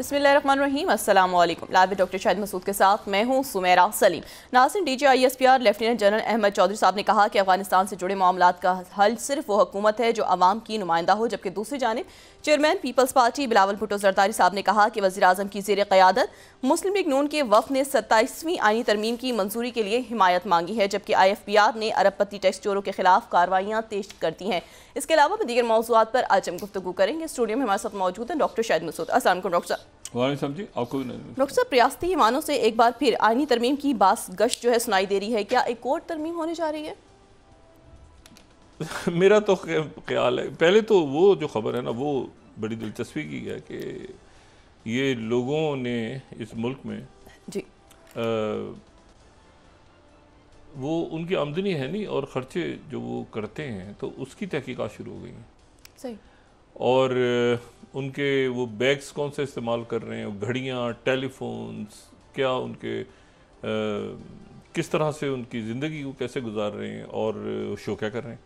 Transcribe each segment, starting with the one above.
बिस्मिल्लाहिर्रहमानिर्रहीम, अस्सलाम वालेकुम। लाइव में डॉक्टर शाहिद मसूद के साथ मैं हूं सुमेरा सलीम। नाज़रीन, DGISPR lieutenant general Ahmed Chaudhry साहब ने कहा कि अफगानिस्तान से जुड़े मामलात का हल सिर्फ वो हुकूमत है जो अवाम की नुमाइंदा हो, जबकि दूसरी जानिब chairman Peoples Party Bilawal Bhutto Zardari साहब ने कहा कि वज़ीर आज़म की ज़ेर क़यादत मुस्लिम लीग नून के वफ़द ने 27वीं आईनी तरमीम की मंजूरी के लिए हिमायत मांगी है, जबकि IFPR ने अरबपति टैक्स चोरों के खिलाफ कार्रवाइयाँ तेज कर दी हैं। इसके अलावा भी दीगर मौज़ूआत पर आज हम गुफ्तगू करेंगे। स्टूडियो में हमारे साथ मौजूद हैं डॉक्टर शाहिद मसूद। अस्सलाम वालेकुम डॉक्टर साहब। जी, आपको भी नहीं। डॉक्टर साहब, रियासती ईमानों से एक बार फिर आईनी तरमीम की बास गश्त जो है सुनाई दे रही है, क्या एक और तरमीम होने जा रही है? मेरा तो ख्याल है, पहले तो वो जो खबर है ना वो बड़ी दिलचस्पी की है कि ये लोगों ने इस मुल्क में जी वो उनकी आमदनी है नहीं और ख़र्चे जो वो करते हैं तो उसकी तहकीकात शुरू हो गई हैं। सही। और उनके वो बैग्स कौन से इस्तेमाल कर रहे हैं, घड़ियाँ, टेलीफोन्स, क्या उनके किस तरह से उनकी ज़िंदगी को कैसे गुजार रहे हैं और शो क्या कर रहे हैं।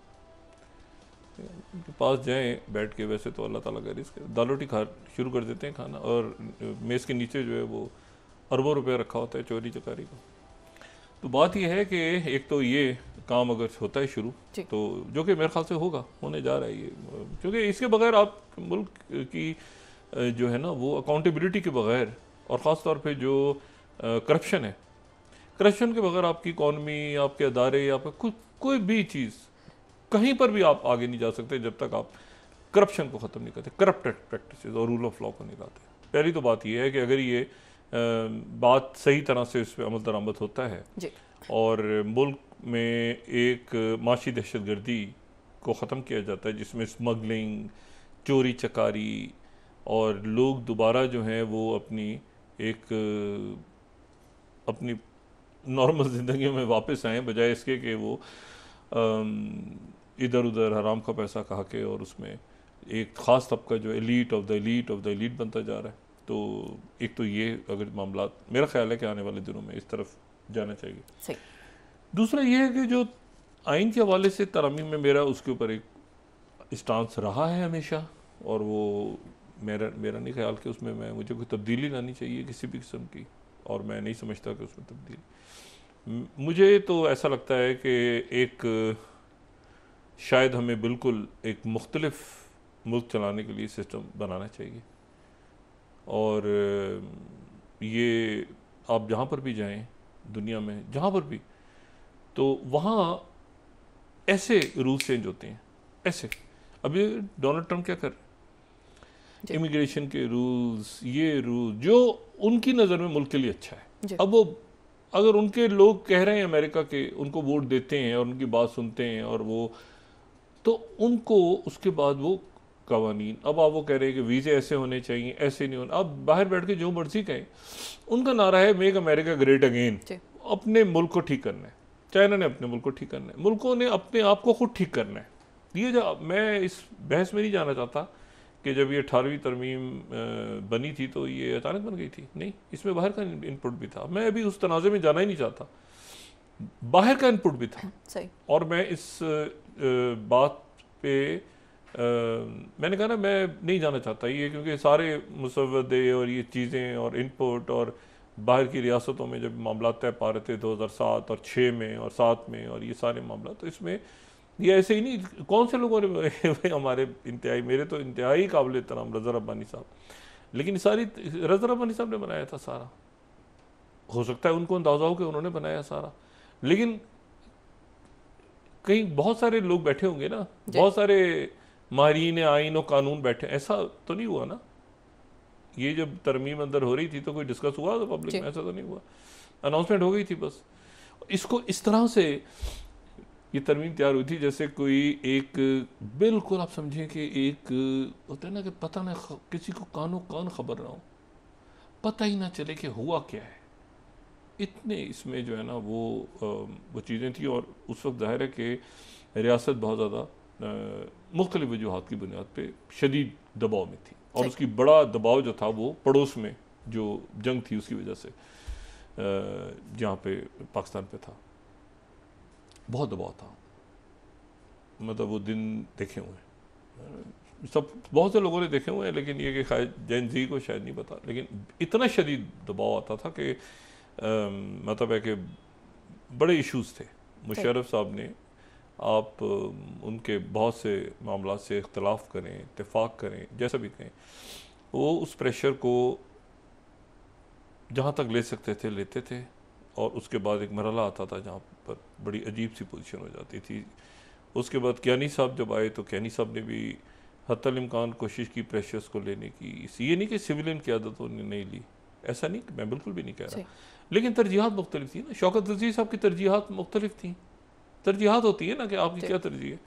उनके पास जाएं बैठ के, वैसे तो अल्लाह ताला का रिज़्क़ है, दाल रोटी खा शुरू कर देते हैं खाना और मेज़ के नीचे जो है वो अरबों रुपये रखा होता है चोरी चकारी को। तो बात यह है कि एक तो ये काम अगर होता है शुरू, तो जो कि मेरे ख्याल से होगा, होने जा रहा है ये, क्योंकि इसके बगैर आप मुल्क की जो है ना वो अकाउंटेबिलिटी के बगैर, और ख़ास तौर पे जो करप्शन है, करप्शन के बगैर आपकी इकॉनमी, आपके अदारे, आपका कोई भी चीज़ कहीं पर भी आप आगे नहीं जा सकते जब तक आप करप्शन को ख़त्म नहीं करते, करप्टेड प्रैक्टिसेस और रूल ऑफ लॉ को नहीं लाते। पहली तो बात यह है कि अगर ये बात सही तरह से इस पर अमल दरामद होता है और मुल्क में एक माशी दहशतगर्दी को ख़त्म किया जाता है जिसमें स्मगलिंग, चोरी चकारी और लोग दोबारा जो हैं वो अपनी नॉर्मल ज़िंदगी में वापस आएँ, बजाय इसके कि वो इधर उधर हराम का पैसा खा के और उसमें एक ख़ास तबका जो elite of the elite of the elite बनता जा रहा है। तो एक तो ये अगर मामला मेरा ख्याल है कि आने वाले दिनों में इस तरफ जाना चाहिए। सही। दूसरा ये है कि जो आइन के हवाले से तरमीम में मेरा उसके ऊपर एक स्टांस रहा है हमेशा, और वो मेरा नहीं ख्याल कि उसमें मुझे कोई तब्दीली लानी चाहिए किसी भी किस्म की, और मैं नहीं समझता कि उसमें तब्दीली, मुझे तो ऐसा लगता है कि एक शायद हमें बिल्कुल एक मुख्तलिफ मुल्क चलाने के लिए सिस्टम बनाना चाहिए। और ये आप जहाँ पर भी जाएं दुनिया में, जहाँ पर भी, तो वहाँ ऐसे रूल्स चेंज होते हैं, ऐसे। अब ये डोनाल्ड ट्रंप क्या कर रहे हैं, इमिग्रेशन के रूल्स, ये रूल जो उनकी नज़र में मुल्क के लिए अच्छा है। अब वो अगर उनके लोग कह रहे हैं अमेरिका के, उनको वोट देते हैं और उनकी बात सुनते हैं और वो, तो उनको उसके बाद वो कवानीन, अब आप वो कह रहे हैं कि वीज़े ऐसे होने चाहिए, ऐसे नहीं होने, आप बाहर बैठ के जो मर्जी कहें, उनका नारा है मेक अमेरिका ग्रेट अगेन। अपने मुल्क को ठीक करना है, चाइना ने अपने मुल्क को ठीक करना है, मुल्कों ने अपने आप को खुद ठीक करना है। ये जो, मैं इस बहस में नहीं जाना चाहता कि जब ये 18वीं तरमीम बनी थी तो ये अचानक बन गई थी, नहीं, इसमें बाहर का इनपुट भी था। मैं अभी उस तनाज़े में जाना ही नहीं चाहता, बाहर का इनपुट भी था। सही। और मैं इस बात पे मैंने कहा ना, मैं नहीं जाना चाहता ये, क्योंकि सारे मुसव्वदे और ये चीज़ें और इनपुट और बाहर की रियासतों में जब मामला तय पा रहे थे 2007 और 6 में और 7 में, और ये सारे मामला, तो इसमें ये ऐसे ही नहीं, कौन से लोगों ने हमारे इंतहाई, मेरे तो इंतहाई काबिल एहतराम रज़ा रब्बानी साहब, लेकिन सारी रज़ा रब्बानी साहब ने बनाया था सारा, हो सकता है उनको अंदाज़ा हो कि उन्होंने बनाया सारा, लेकिन कहीं बहुत सारे लोग बैठे होंगे ना, बहुत सारे माहिरीन आइन और कानून बैठे, ऐसा तो नहीं हुआ ना। ये जब तरमीम अंदर हो रही थी तो कोई डिस्कस हुआ तो पब्लिक में, ऐसा तो नहीं हुआ, अनाउंसमेंट हो गई थी बस। इसको इस तरह से ये तरमीम तैयार हुई थी जैसे कोई एक, बिल्कुल आप समझें कि एक होता है ना कि पता ना, किसी को कानो कान खबर ना हो, पता ही ना चले कि हुआ क्या है, इतने इसमें जो है ना वो चीज़ें थी। और उस वक्त जाहिर है कि रियासत बहुत ज़्यादा मुख्तलिफ वजूहात की बुनियाद पे शदीद दबाव में थी, और उसकी बड़ा दबाव जो था वो पड़ोस में जो जंग थी उसकी वजह से, जहाँ पे पाकिस्तान पे था, बहुत दबाव था। मतलब वो दिन देखे हुए हैं, सब बहुत से लोगों ने देखे हुए हैं, लेकिन ये कि शायद जैन जी को शायद नहीं पता, लेकिन इतना शदीद दबाव आता था कि मतलब है कि बड़े इश्यूज थे। मुशर्रफ साहब ने, आप उनके बहुत से मामला से इख्तलाफ करें, इत्तेफाक करें, जैसा भी कहें, वो उस प्रेशर को जहाँ तक ले सकते थे लेते थे, और उसके बाद एक मरहला आता था जहाँ पर बड़ी अजीब सी पोजीशन हो जाती थी। उसके बाद कियानी साहब जब आए तो कियानी साहब ने भी हत्तल इम्कान कोशिश की प्रेशर्स को लेने की। ये नहीं कि सिविलियन की आदत उन्होंने नहीं ली, ऐसा नहीं, मैं बिल्कुल भी नहीं कह रहा, लेकिन तरजीहात मुख्तलिफ थी ना। शौकत रज़ी साहब की तरजीहात मुख्तलिफ थी। तरजीहात होती है ना कि आपकी क्या तरजीह है,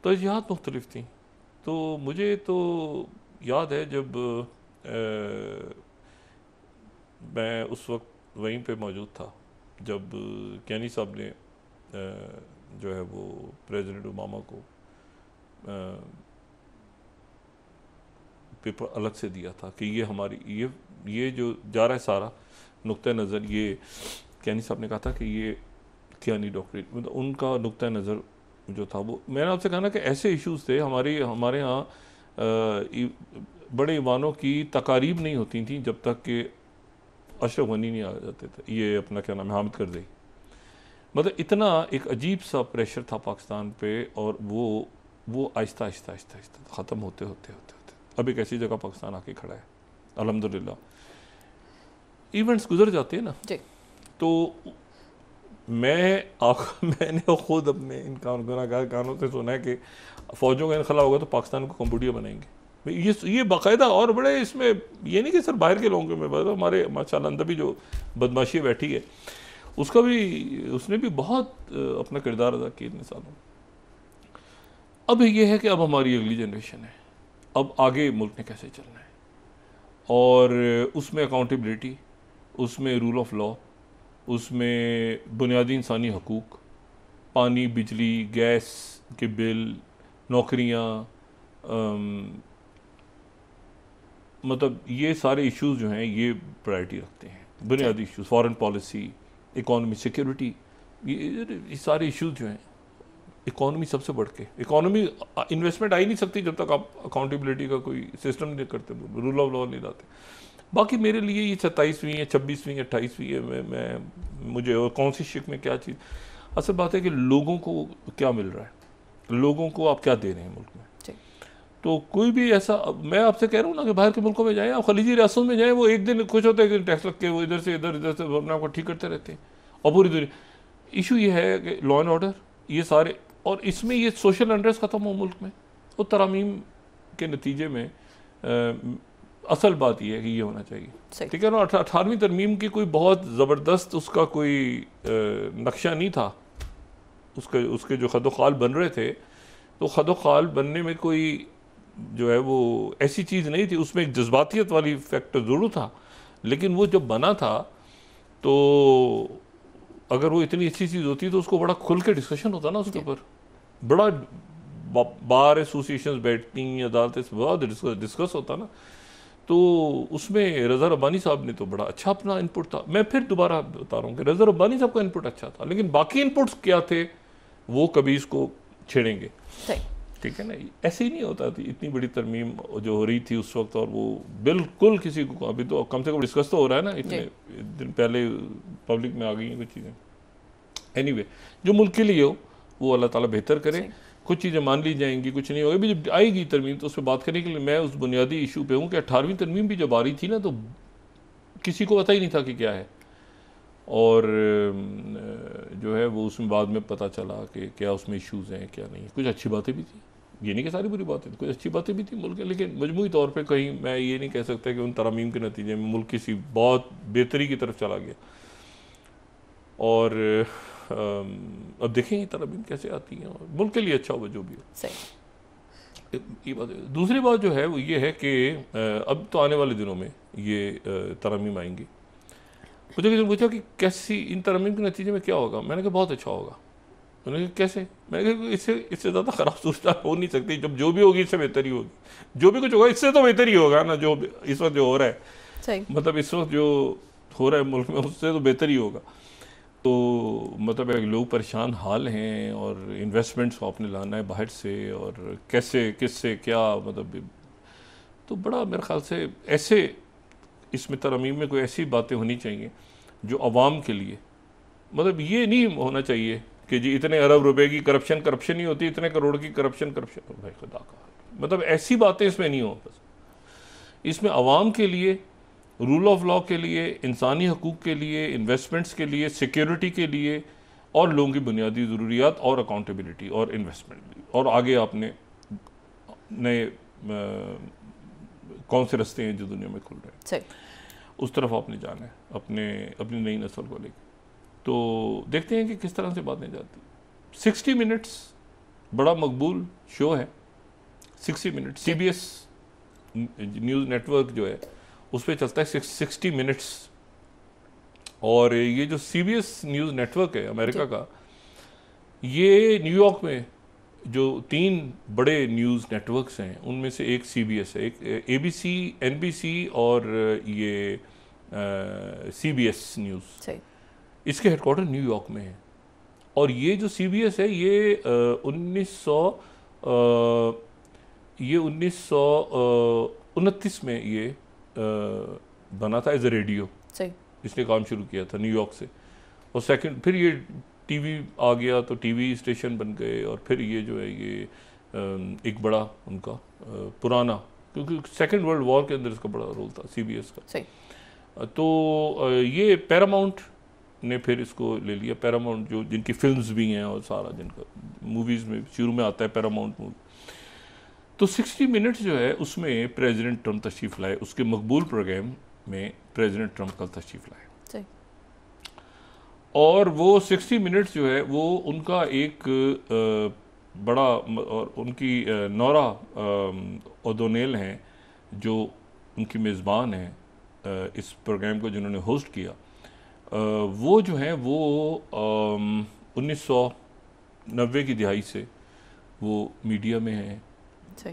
तरजीहात मुख्तलिफ थी। तो मुझे तो याद है जब मैं उस वक्त वहीं पे मौजूद था जब कियानी साहब ने जो है वो प्रेसिडेंट ओबामा को पेपर अलग से दिया था कि ये हमारी ये जो जा रहा है सारा नुक्ता नज़र, ये कियानी साहब ने कहा था कि ये कियानी डॉक्टरेट, मतलब उनका नुक्ता नज़र जो था वो, मैंने आपसे कहा ना कि ऐसे इश्यूज थे हमारे यहाँ बड़े ईवानों की तकारीब नहीं होती थी जब तक कि अशरफ गनी नहीं आ जाते थे, ये अपना क्या नाम है, हामिद करज़ई। मतलब इतना एक अजीब सा प्रेशर था पाकिस्तान पे, और वो आहिस्ता आहिस्ता आहिस्ता आहिस्ता ख़त्म होते होते होते होते अब एक ऐसी जगह पाकिस्तान आके खड़ा है अल्हम्दुलिल्लाह। इवेंट्स गुजर जाते हैं ना जी। तो मैंने खुद अपने इन गुनाहगार कानों से सुना है कि फ़ौजों का इनखला होगा तो पाकिस्तान को कम्बोडिया बनाएंगे। ये बाकायदा, और बड़े इसमें ये नहीं कि सिर्फ बाहर के लोगों में, मतलब हमारे माशाल्लाह अंदर भी जो बदमाशी बैठी है उसने भी बहुत अपना किरदार अदा किया इतने सालों। अब ये है कि अब हमारी अगली जनरेशन है, अब आगे मुल्क ने कैसे चलना है, और उसमें अकाउंटेबिलिटी, उसमें रूल ऑफ लॉ, उसमें बुनियादी इंसानी हकूक़, पानी, बिजली, गैस के बिल, नौकरियाँ, मतलब ये सारे इश्यूज जो हैं ये प्रायोरिटी रखते हैं, बुनियादी issues, foreign policy, economy, security, ये सारे इश्यूज जो हैं, इकॉनमी सबसे बढ़ के, इकॉनमी इन्वेस्टमेंट आ ही नहीं सकती जब तक आप अकाउंटेबिलिटी का कोई सिस्टम नहीं करते, रूल ऑफ लॉ नहीं लाते। बाकी मेरे लिए ये 27वीं है, 26वीं है, 28वीं है, मुझे और कौन सी शिक में क्या चीज़, असल बात है कि लोगों को क्या मिल रहा है, लोगों को आप क्या दे रहे हैं मुल्क में। तो कोई भी ऐसा, मैं आपसे कह रहा हूँ ना कि बाहर के मुल्कों में जाएं, आप खलीजी रियासतों में जाएं, वो एक दिन खुश होते हैं, एक दिन टैक्स लग के वो इधर से अपने आपको ठीक करते रहते हैं, और पूरी दुनिया। इशू ये है कि लॉ एंड ऑर्डर, ये सारे, और इसमें ये सोशल अनरेस्ट ख़त्म हो मुल्क में, वो तरामीम के नतीजे में असल बात यह है कि ये होना चाहिए, ठीक है ना। 18वीं तरमीम की कोई बहुत ज़बरदस्त उसका कोई नक्शा नहीं था, उसके जो खदोखाल बन रहे थे, तो खदोखाल बनने में कोई जो है वो ऐसी चीज़ नहीं थी, उसमें एक जज्बातियत वाली फैक्टर ज़रूर था, लेकिन वो जब बना था तो अगर वो इतनी अच्छी चीज़ होती तो उसको बड़ा खुल के डिस्कशन होता ना उसके ऊपर, बड़ा बार एसोसिएशन बैठती, अदालतें बहुत डिस्कस होता ना, तो उसमें रज़ा रब्बानी साहब ने तो बड़ा अच्छा अपना इनपुट था। मैं फिर दोबारा बता रहा हूँ कि रज़ा रब्बानी साहब का इनपुट अच्छा था, लेकिन बाकी इनपुट्स क्या थे वो कभी इसको छेड़ेंगे, ठीक है ना। ऐसे ही नहीं होता थी, इतनी बड़ी तरमीम जो हो रही थी उस वक्त, और वो बिल्कुल किसी को, अभी तो कम से कम डिस्कस तो हो रहा है ना, इतने दिन पहले पब्लिक में आ गई हैं कुछ चीज़ें। एनीवे, जो मुल्क के लिए हो वो अल्लाह ताला बेहतर करे, कुछ चीज़ें मान ली जाएंगी, कुछ नहीं होगा। अभी जब आएगी तरमीम तो उस पर बात करने के लिए मैं उस बुनियादी इशू पे हूँ कि 18वीं तरमीम भी जब आ रही थी ना तो किसी को पता ही नहीं था कि क्या है, और जो है वो उसमें बाद में पता चला कि क्या उसमें इश्यूज़ हैं क्या नहीं। कुछ अच्छी बातें भी थी, ये नहीं कि सारी बुरी बातें, कुछ अच्छी बातें भी थी मुल्क के, लेकिन मजमूई तौर पे कहीं मैं ये नहीं कह सकता कि उन तरमीम के नतीजे में मुल्क किसी बहुत बेहतरी की तरफ चला गया। और अब देखेंगे तरमीम कैसे आती हैं और मुल्क के लिए अच्छा हो जो भी हो। ये बात है। दूसरी बात जो है वो ये है कि अब तो आने वाले दिनों में ये तरमीम आएंगी। मुझे किसी ने पूछा कि कैसी इन तरमीम के नतीजे में क्या होगा, मैंने कहा बहुत अच्छा होगा। उन्होंने कहा कैसे, मैंने कहा इससे ज़्यादा ख़राब सूचना हो नहीं सकती, जब जो भी होगी इससे बेहतर ही होगी, जो भी कुछ होगा इससे तो बेहतर ही होगा ना, जो इस वक्त जो हो रहा है, मतलब इस वक्त जो हो रहा है मुल्क में उससे तो बेहतर ही होगा। तो मतलब एक लोग परेशान हाल हैं और इन्वेस्टमेंट्स को आपने लाना है बाहर से और कैसे किससे क्या मतलब, तो बड़ा मेरे ख्याल से ऐसे इसमें तरमीम में कोई ऐसी बातें होनी चाहिए जो आवाम के लिए, मतलब ये नहीं होना चाहिए कि जी इतने अरब रुपए की करप्शन ही होती, इतने करोड़ की करप्शन भाई खुदा का, मतलब ऐसी बातें इसमें नहीं हो। बस इसमें आवाम के लिए, रूल ऑफ लॉ के लिए, इंसानी हकूक़ के लिए, इन्वेस्टमेंट्स के लिए, सिक्योरिटी के लिए और लोगों की बुनियादी ज़रूरियात और अकाउंटेबिलिटी और इन्वेस्टमेंट भी, और आगे आपने नए कौन से रास्ते हैं जो दुनिया में खुल रहे हैं उस तरफ आपने जाना है अपनी नई नस्ल को लेकर। तो देखते हैं कि किस तरह से बातें जाती। 60 मिनट्स बड़ा मकबूल शो है। 60 मिनट CBS न्यूज़ नेटवर्क जो है उस पर चलता है 60 मिनट्स, और ये जो CBS न्यूज़ नेटवर्क है अमेरिका का, ये न्यूयॉर्क में जो 3 बड़े न्यूज़ नेटवर्क्स हैं उनमें से एक CBS है, एक ABC, NBC और ये CBS न्यूज़। इसके हेडक्वार्टर न्यूयॉर्क में है। और ये जो CBS है ये 1929 में ये बना था एज ए रेडियो। इसने काम शुरू किया था न्यूयॉर्क से, और सेकंड फिर ये टीवी आ गया तो टीवी स्टेशन बन गए, और फिर ये जो है ये एक बड़ा उनका पुराना, क्योंकि सेकंड वर्ल्ड वॉर के अंदर इसका बड़ा रोल था CBS का। तो ये पैरामाउंट ने फिर इसको ले लिया। पैरामाउंट जो जिनकी फिल्म्स भी हैं और सारा जिनका मूवीज़ में शुरू में आता है पैरामाउंट मूवी। तो 60 मिनट्स जो है उसमें प्रेसिडेंट ट्रंप तशरीफ़ लाए, उसके मकबूल प्रोग्राम में प्रेसिडेंट ट्रंप कल तशरीफ़ लाए, और वो 60 मिनट्स जो है वो उनका एक बड़ा, और उनकी नौरा ओ'डोनेल हैं जो उनकी मेज़बान हैं इस प्रोग्राम को जिन्होंने होस्ट किया। वो जो हैं वो 1990 की दिहाई से वो मीडिया में हैं।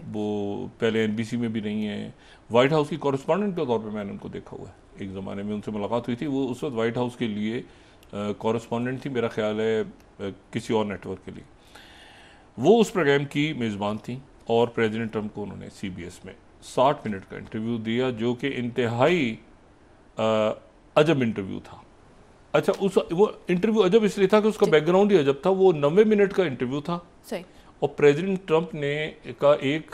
वो पहले NBC में भी नहीं हैं, वाइट हाउस की कॉरेस्पॉन्डेंट के तौर पे मैंने उनको देखा हुआ है। एक ज़माने में उनसे मुलाकात हुई थी, वो उस वक्त वाइट हाउस के लिए कॉरेस्पॉन्डेंट थी, मेरा ख्याल है किसी और नेटवर्क के लिए। वो उस प्रोग्राम की मेज़बान थी, और प्रेसिडेंट ट्रंप को उन्होंने CBS में 60 मिनट का इंटरव्यू दिया, जो कि इंतहाई अजब इंटरव्यू था। अच्छा, वो इंटरव्यू अजब इसलिए था कि उसका बैकग्राउंड ही अजब था। वो 90 मिनट का इंटरव्यू था, और प्रेसिडेंट ट्रंप ने का एक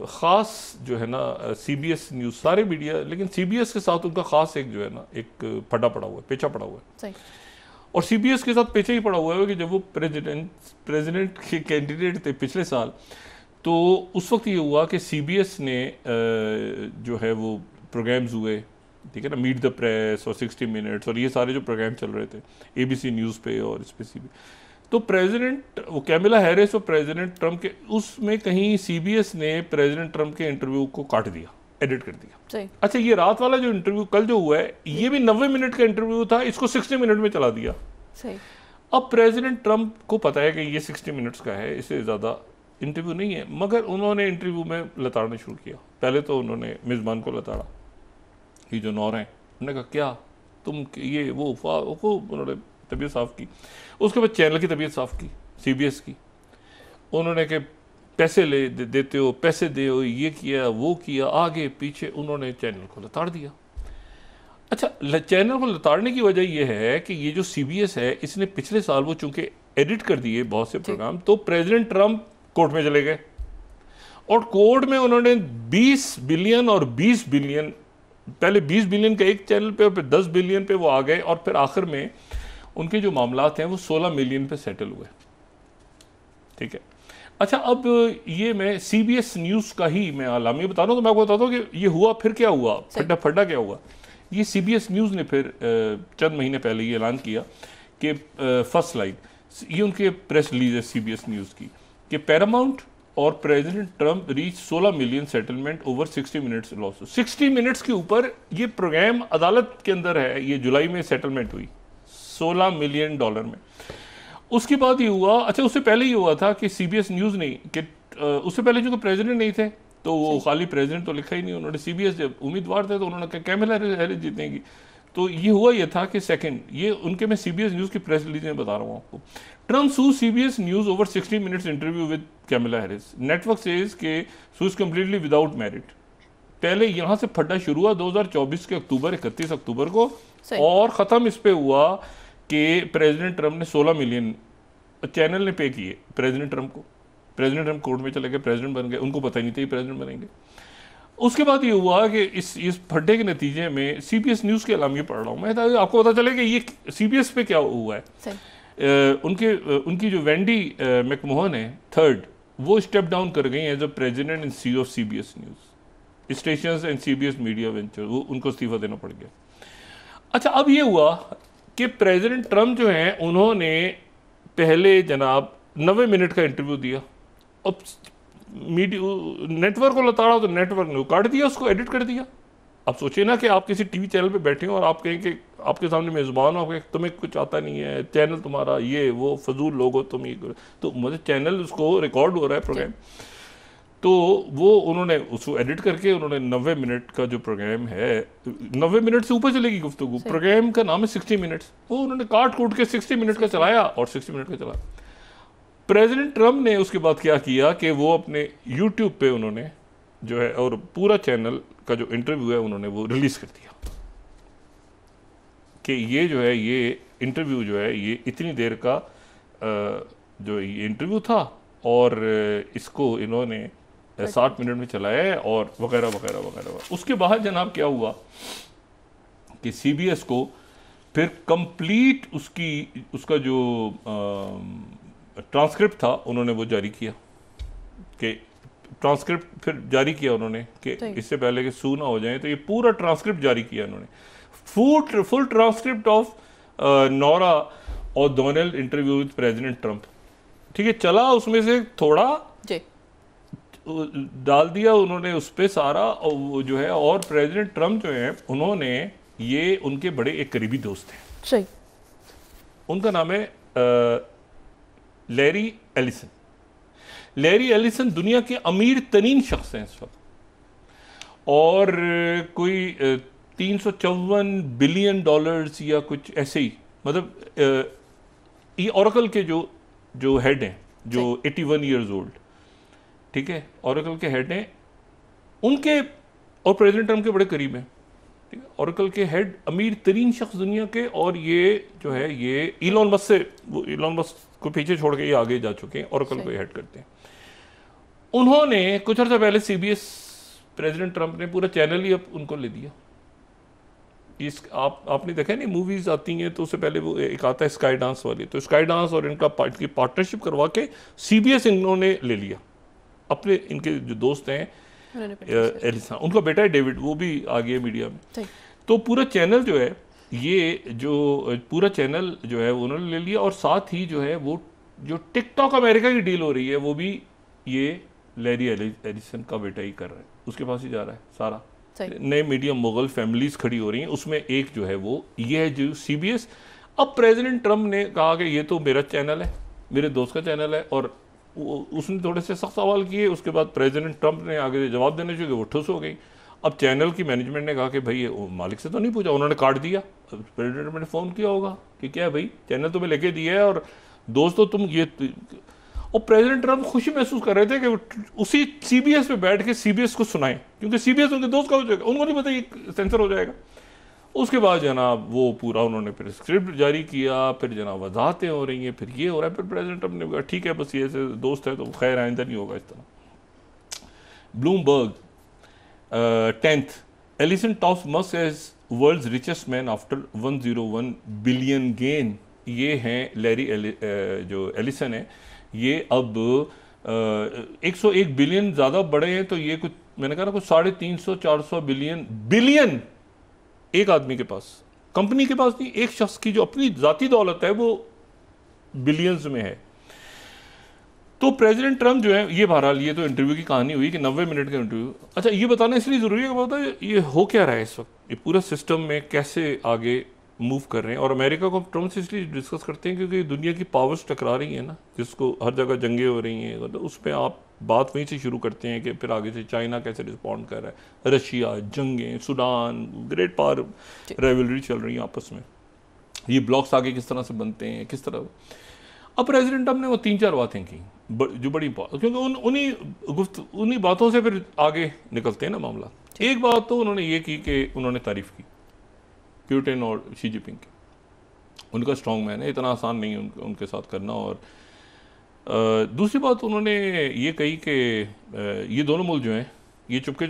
ख़ास जो है ना CBS न्यूज़, सारे मीडिया, लेकिन CBS के साथ उनका ख़ास एक जो है ना एक फटा पड़ा हुआ है, पेचा पड़ा हुआ है। और CBS के साथ पेचा ही पड़ा हुआ है कि जब वो प्रेसिडेंट के कैंडिडेट थे पिछले साल, तो उस वक्त ये हुआ कि CBS ने जो है वो प्रोग्राम्स हुए, ठीक है ना, मीट द प्रेस और 60 मिनट्स और ये सारे जो प्रोग्राम चल रहे थे ABC न्यूज़ पे और इस पे तो प्रेसिडेंट वो कैमिला हैरिस और प्रेसिडेंट ट्रंप के उसमें कहीं CBS ने प्रेसिडेंट ट्रंप के इंटरव्यू को काट दिया, एडिट कर दिया। अच्छा, ये रात वाला जो इंटरव्यू कल जो हुआ है ये भी 90 मिनट का इंटरव्यू था, इसको 60 मिनट में चला दिया। अब प्रेसिडेंट ट्रंप को पता है कि ये 60 मिनट्स का है, इससे ज़्यादा इंटरव्यू नहीं है, मगर उन्होंने इंटरव्यू में लताड़ना शुरू किया। पहले तो उन्होंने मेज़बान को लताड़ा, ये जो नौर हैं, उन्होंने कहा क्या तुम ये वो उन्होंने तबीयत साफ़ की। उसके बाद चैनल की तबीयत साफ़ की, CBS की। उन्होंने कि पैसे देते हो, पैसे दे हो, ये किया वो किया, आगे पीछे उन्होंने चैनल को लताड़ दिया। अच्छा, चैनल को लताड़ने की वजह यह है कि ये जो CBS है इसने पिछले साल वो चूंकि एडिट कर दिए बहुत से प्रोग्राम, तो प्रेसिडेंट ट्रंप कोर्ट में चले गए, और कोर्ट में उन्होंने 20 बिलियन और 20 बिलियन, पहले 20 बिलियन का एक चैनल पे और फिर 10 बिलियन पे वो आ गए, और फिर आखिर में उनके जो मामलात हैं वो 16 मिलियन पे सेटल हुए। ठीक है। अच्छा, अब ये मैं CBS न्यूज़ का ही मैं आलामी बता रहा हूँ, तो मैं आपको बताता हूँ कि ये हुआ फिर क्या हुआ, फटा क्या हुआ। ये CBS न्यूज़ ने फिर चंद महीने पहले ये ऐलान किया कि फर्स्ट लाइन, ये उनके प्रेस रिलीज है CBS न्यूज़ की, कि पैरामाउंट और president Trump reach 16 million settlement over 60 minutes loss. 60 minutes के ऊपर ये प्रोग्राम अदालत के अंदर है, ये जुलाई में सेटलमेंट हुई $16 मिलियन में। उसके बाद ये हुआ, अच्छा उससे पहले ये हुआ था कि CBS न्यूज़ नहीं, कि उससे पहले जो प्रेसिडेंट नहीं थे तो वो खाली प्रेसिडेंट तो लिखा ही नहीं उन्होंने। CBS जब उम्मीदवार थे तो उन्होंने कहा कैमिला हैरिस जीतेंगी, तो ये हुआ ये था कि सेकंड, ये उनके मैं सीबीएस न्यूज़ की प्रेस रिलीज में बता रहा हूँ आपको। Trump sue CBS News over 60 minutes interview with Kamala Harris. Network says के sue is completely without merit. पहले यहाँ से फड्डा शुरू हुआ 2024 के अक्टूबर 31 अक्टूबर को, और ख़त्म इस पे हुआ कि प्रेसिडेंट ट्रम्प ने 16 मिलियन चैनल ने पे किए प्रेसिडेंट ट्रम्प को। प्रेसिडेंट ट्रम्प कोर्ट में चले गए, प्रेसिडेंट बन गए, उनको पता ही नहीं था ये प्रेसिडेंट बनेंगे। उसके बाद ये हुआ कि इस फड्डे के नतीजे में सीबीएस न्यूज़ के अलाम ये पढ़ रहा हूँ मैं, ताकि आपको पता चले कि ये सीबीएस पे क्या हुआ है। उनकी जो वेंडी मैकमोहन है थर्ड, वो स्टेप डाउन कर गई as a president and CEO of CBS News stations and CBS Media venture. वो उनको इस्तीफा देना पड़ गया। अच्छा, अब ये हुआ कि प्रेसिडेंट ट्रम्प जो हैं उन्होंने पहले जनाब 90 मिनट का इंटरव्यू दिया। अब मीडिया नेटवर्क को लताड़ा तो नेटवर्क ने काट दिया, उसको एडिट कर दिया। अब सोचिए ना कि आप किसी टीवी चैनल पे बैठे हो और आप कहें कि आपके सामने मेज़बान हो, तुम्हें कुछ आता नहीं है, चैनल तुम्हारा ये वो फजूल लोग हो तुम, ये तो मुझे चैनल उसको रिकॉर्ड हो रहा है प्रोग्राम, तो वो उन्होंने उसको एडिट करके उन्होंने 90 मिनट का जो प्रोग्राम है, 90 मिनट से ऊपर चलेगी गुफ्तगू, प्रोग्राम का नाम है 60 मिनट्स, वो उन्होंने काट कूट के 60 मिनट का चलाया और 60 मिनट का चला। प्रेसिडेंट ट्रम्प ने उसके बाद क्या किया कि वो अपने यूट्यूब पे उन्होंने जो है और पूरा चैनल का जो इंटरव्यू है उन्होंने वो रिलीज कर दिया कि ये जो है ये इंटरव्यू जो है ये इतनी देर का जो ये इंटरव्यू था और इसको इन्होंने 60 मिनट में चलाया है और वगैरह वगैरह वगैरह। उसके बाद जनाब क्या हुआ कि सीबीएस को फिर कंप्लीट उसका जो ट्रांसक्रिप्ट था उन्होंने वो जारी किया कि ट्रांसक्रिप्ट फिर जारी किया उन्होंने कि इससे पहले कि सू ना हो जाए तो ये पूरा ट्रांसक्रिप्ट जारी किया उन्होंने, फुल ट्रांसक्रिप्ट ऑफ नोरा और Donald interview with president Trump. ठीक है, चला उसमें से थोड़ा डाल दिया उन्होंने उस पर सारा, और वो जो है और प्रेसिडेंट ट्रम्प जो है उन्होंने ये उनके बड़े एक करीबी दोस्त हैं, उनका नाम है लैरी एलिसन। लैरी एलिसन दुनिया के अमीर तरीन शख्स हैं इस वक्त, और कोई 354 बिलियन डॉलर्स या कुछ ऐसे ही, मतलब ये ओरेकल के जो हेड हैं, जो 81 ईयर्स ओल्ड, ठीक है, ओरेकल के हेड हैं उनके, और प्रेसिडेंट ट्रम्प के बड़े करीब हैं। ठीक है, ओरेकल के हेड अमीर तरीन शख्स दुनिया के, और ये जो है ये इलॉन मस्क से, वो इलॉन मस्क को पीछे छोड़ के ये आगे जा चुके हैं, ओरेकल को हेड करते हैं। उन्होंने कुछ अर्सा पहले सीबीएस प्रेसिडेंट ट्रम्प ने पूरा चैनल ही अब उनको ले दिया। आपने देखा नहीं, मूवीज आती हैं तो उससे पहले वो एक आता है स्काई डांस वाली, तो स्काई डांस और इनका पार्टनरशिप करवा के सीबीएस इन्होंने ले लिया। अपने इनके जो दोस्त हैं एलिसा, उनका बेटा है डेविड, वो भी आ गया मीडिया में। तो पूरा चैनल जो है, ये जो पूरा चैनल जो है उन्होंने ले लिया, और साथ ही जो है वो जो टिकटॉक अमेरिका की डील हो रही है वो भी ये लैरी एलिसन का बेटा ही कर रहा है, उसके पास ही जा रहा है सारा। नए मीडिया मुगल फैमिलीज खड़ी हो रही हैं, उसमें एक जो है वो ये है जो सीबीएस। अब प्रेसिडेंट ट्रम्प ने कहा कि ये तो मेरा चैनल है, मेरे दोस्त का चैनल है, और उसने थोड़े से सख्त सवाल किए। उसके बाद प्रेसिडेंट ट्रम्प ने आगे जवाब देने चाहिए, वो ठुस हो गई। अब चैनल की मैनेजमेंट ने कहा कि भाई मालिक से तो नहीं पूछा, उन्होंने काट दिया। प्रेसिडेंट ने फ़ोन किया होगा कि क्या भाई चैनल तुम्हें लेके दिया है और दोस्तों तुम ये, और प्रेसिडेंट ट्रम्प खुशी महसूस कर रहे थे कि उसी सीबीएस पे बैठ के सीबीएस को सुनाएं, क्योंकि सीबीएस उनके दोस्त का हो जाएगा, उनको नहीं पता ये सेंसर हो जाएगा। उसके बाद जनाब वो पूरा उन्होंने फिर स्क्रिप्ट जारी किया, फिर जनाब वजाहतें हो रही हैं, फिर ये हो रहा है। फिर प्रेसिडेंट ट्रम्प ने कहा ठीक है बस ये ऐसे दोस्त है तो खैर आइंदा नहीं होगा इस तरह। Bloomberg 10th, Ellison tops Musk as world's richest man after 101 billion gain. ये हैं लैरी जो एलिसन है, ये अब 101 बिलियन ज़्यादा बड़े हैं, तो ये कुछ मैंने कहा ना कुछ 350-400 बिलियन एक आदमी के पास, कंपनी के पास नहीं, एक शख्स की जो अपनी ज़ाती दौलत है वो बिलियंस में है। तो प्रेसिडेंट ट्रम्प जो है, ये बहरहाल ये तो इंटरव्यू की कहानी हुई कि 90 मिनट का इंटरव्यू। अच्छा, ये बताना इसलिए ज़रूरी है कि बताओ ये हो क्या रहा है इस वक्त, ये पूरा सिस्टम में कैसे आगे मूव कर रहे हैं। और अमेरिका को ट्रम्प से इसलिए डिस्कस करते हैं क्योंकि दुनिया की पावर्स टकरा रही हैं ना, जिसको हर जगह जंगें हो रही हैं, तो उस पर आप बात वहीं से शुरू करते हैं कि फिर आगे से चाइना कैसे रिस्पॉन्ड कर रहा है, रशिया, जंगें, सूडान, ग्रेट पावर रेवलरी चल रही है आपस में, ये ब्लॉक्स आगे किस तरह से बनते हैं, किस तरह। अब प्रेसिडेंट ट्रम्प ने वो 3-4 बातें की जो बड़ी क्योंकि उन्हीं बातों से फिर आगे निकलते हैं ना मामला। एक बात तो उन्होंने ये की कि उन्होंने तारीफ की पुतिन और शी जिनपिंग की, उनका स्ट्रॉन्ग मैन है, इतना आसान नहीं है उनके साथ करना। और दूसरी बात उन्होंने ये कही कि ये दोनों मुल्क जो हैं ये चुपके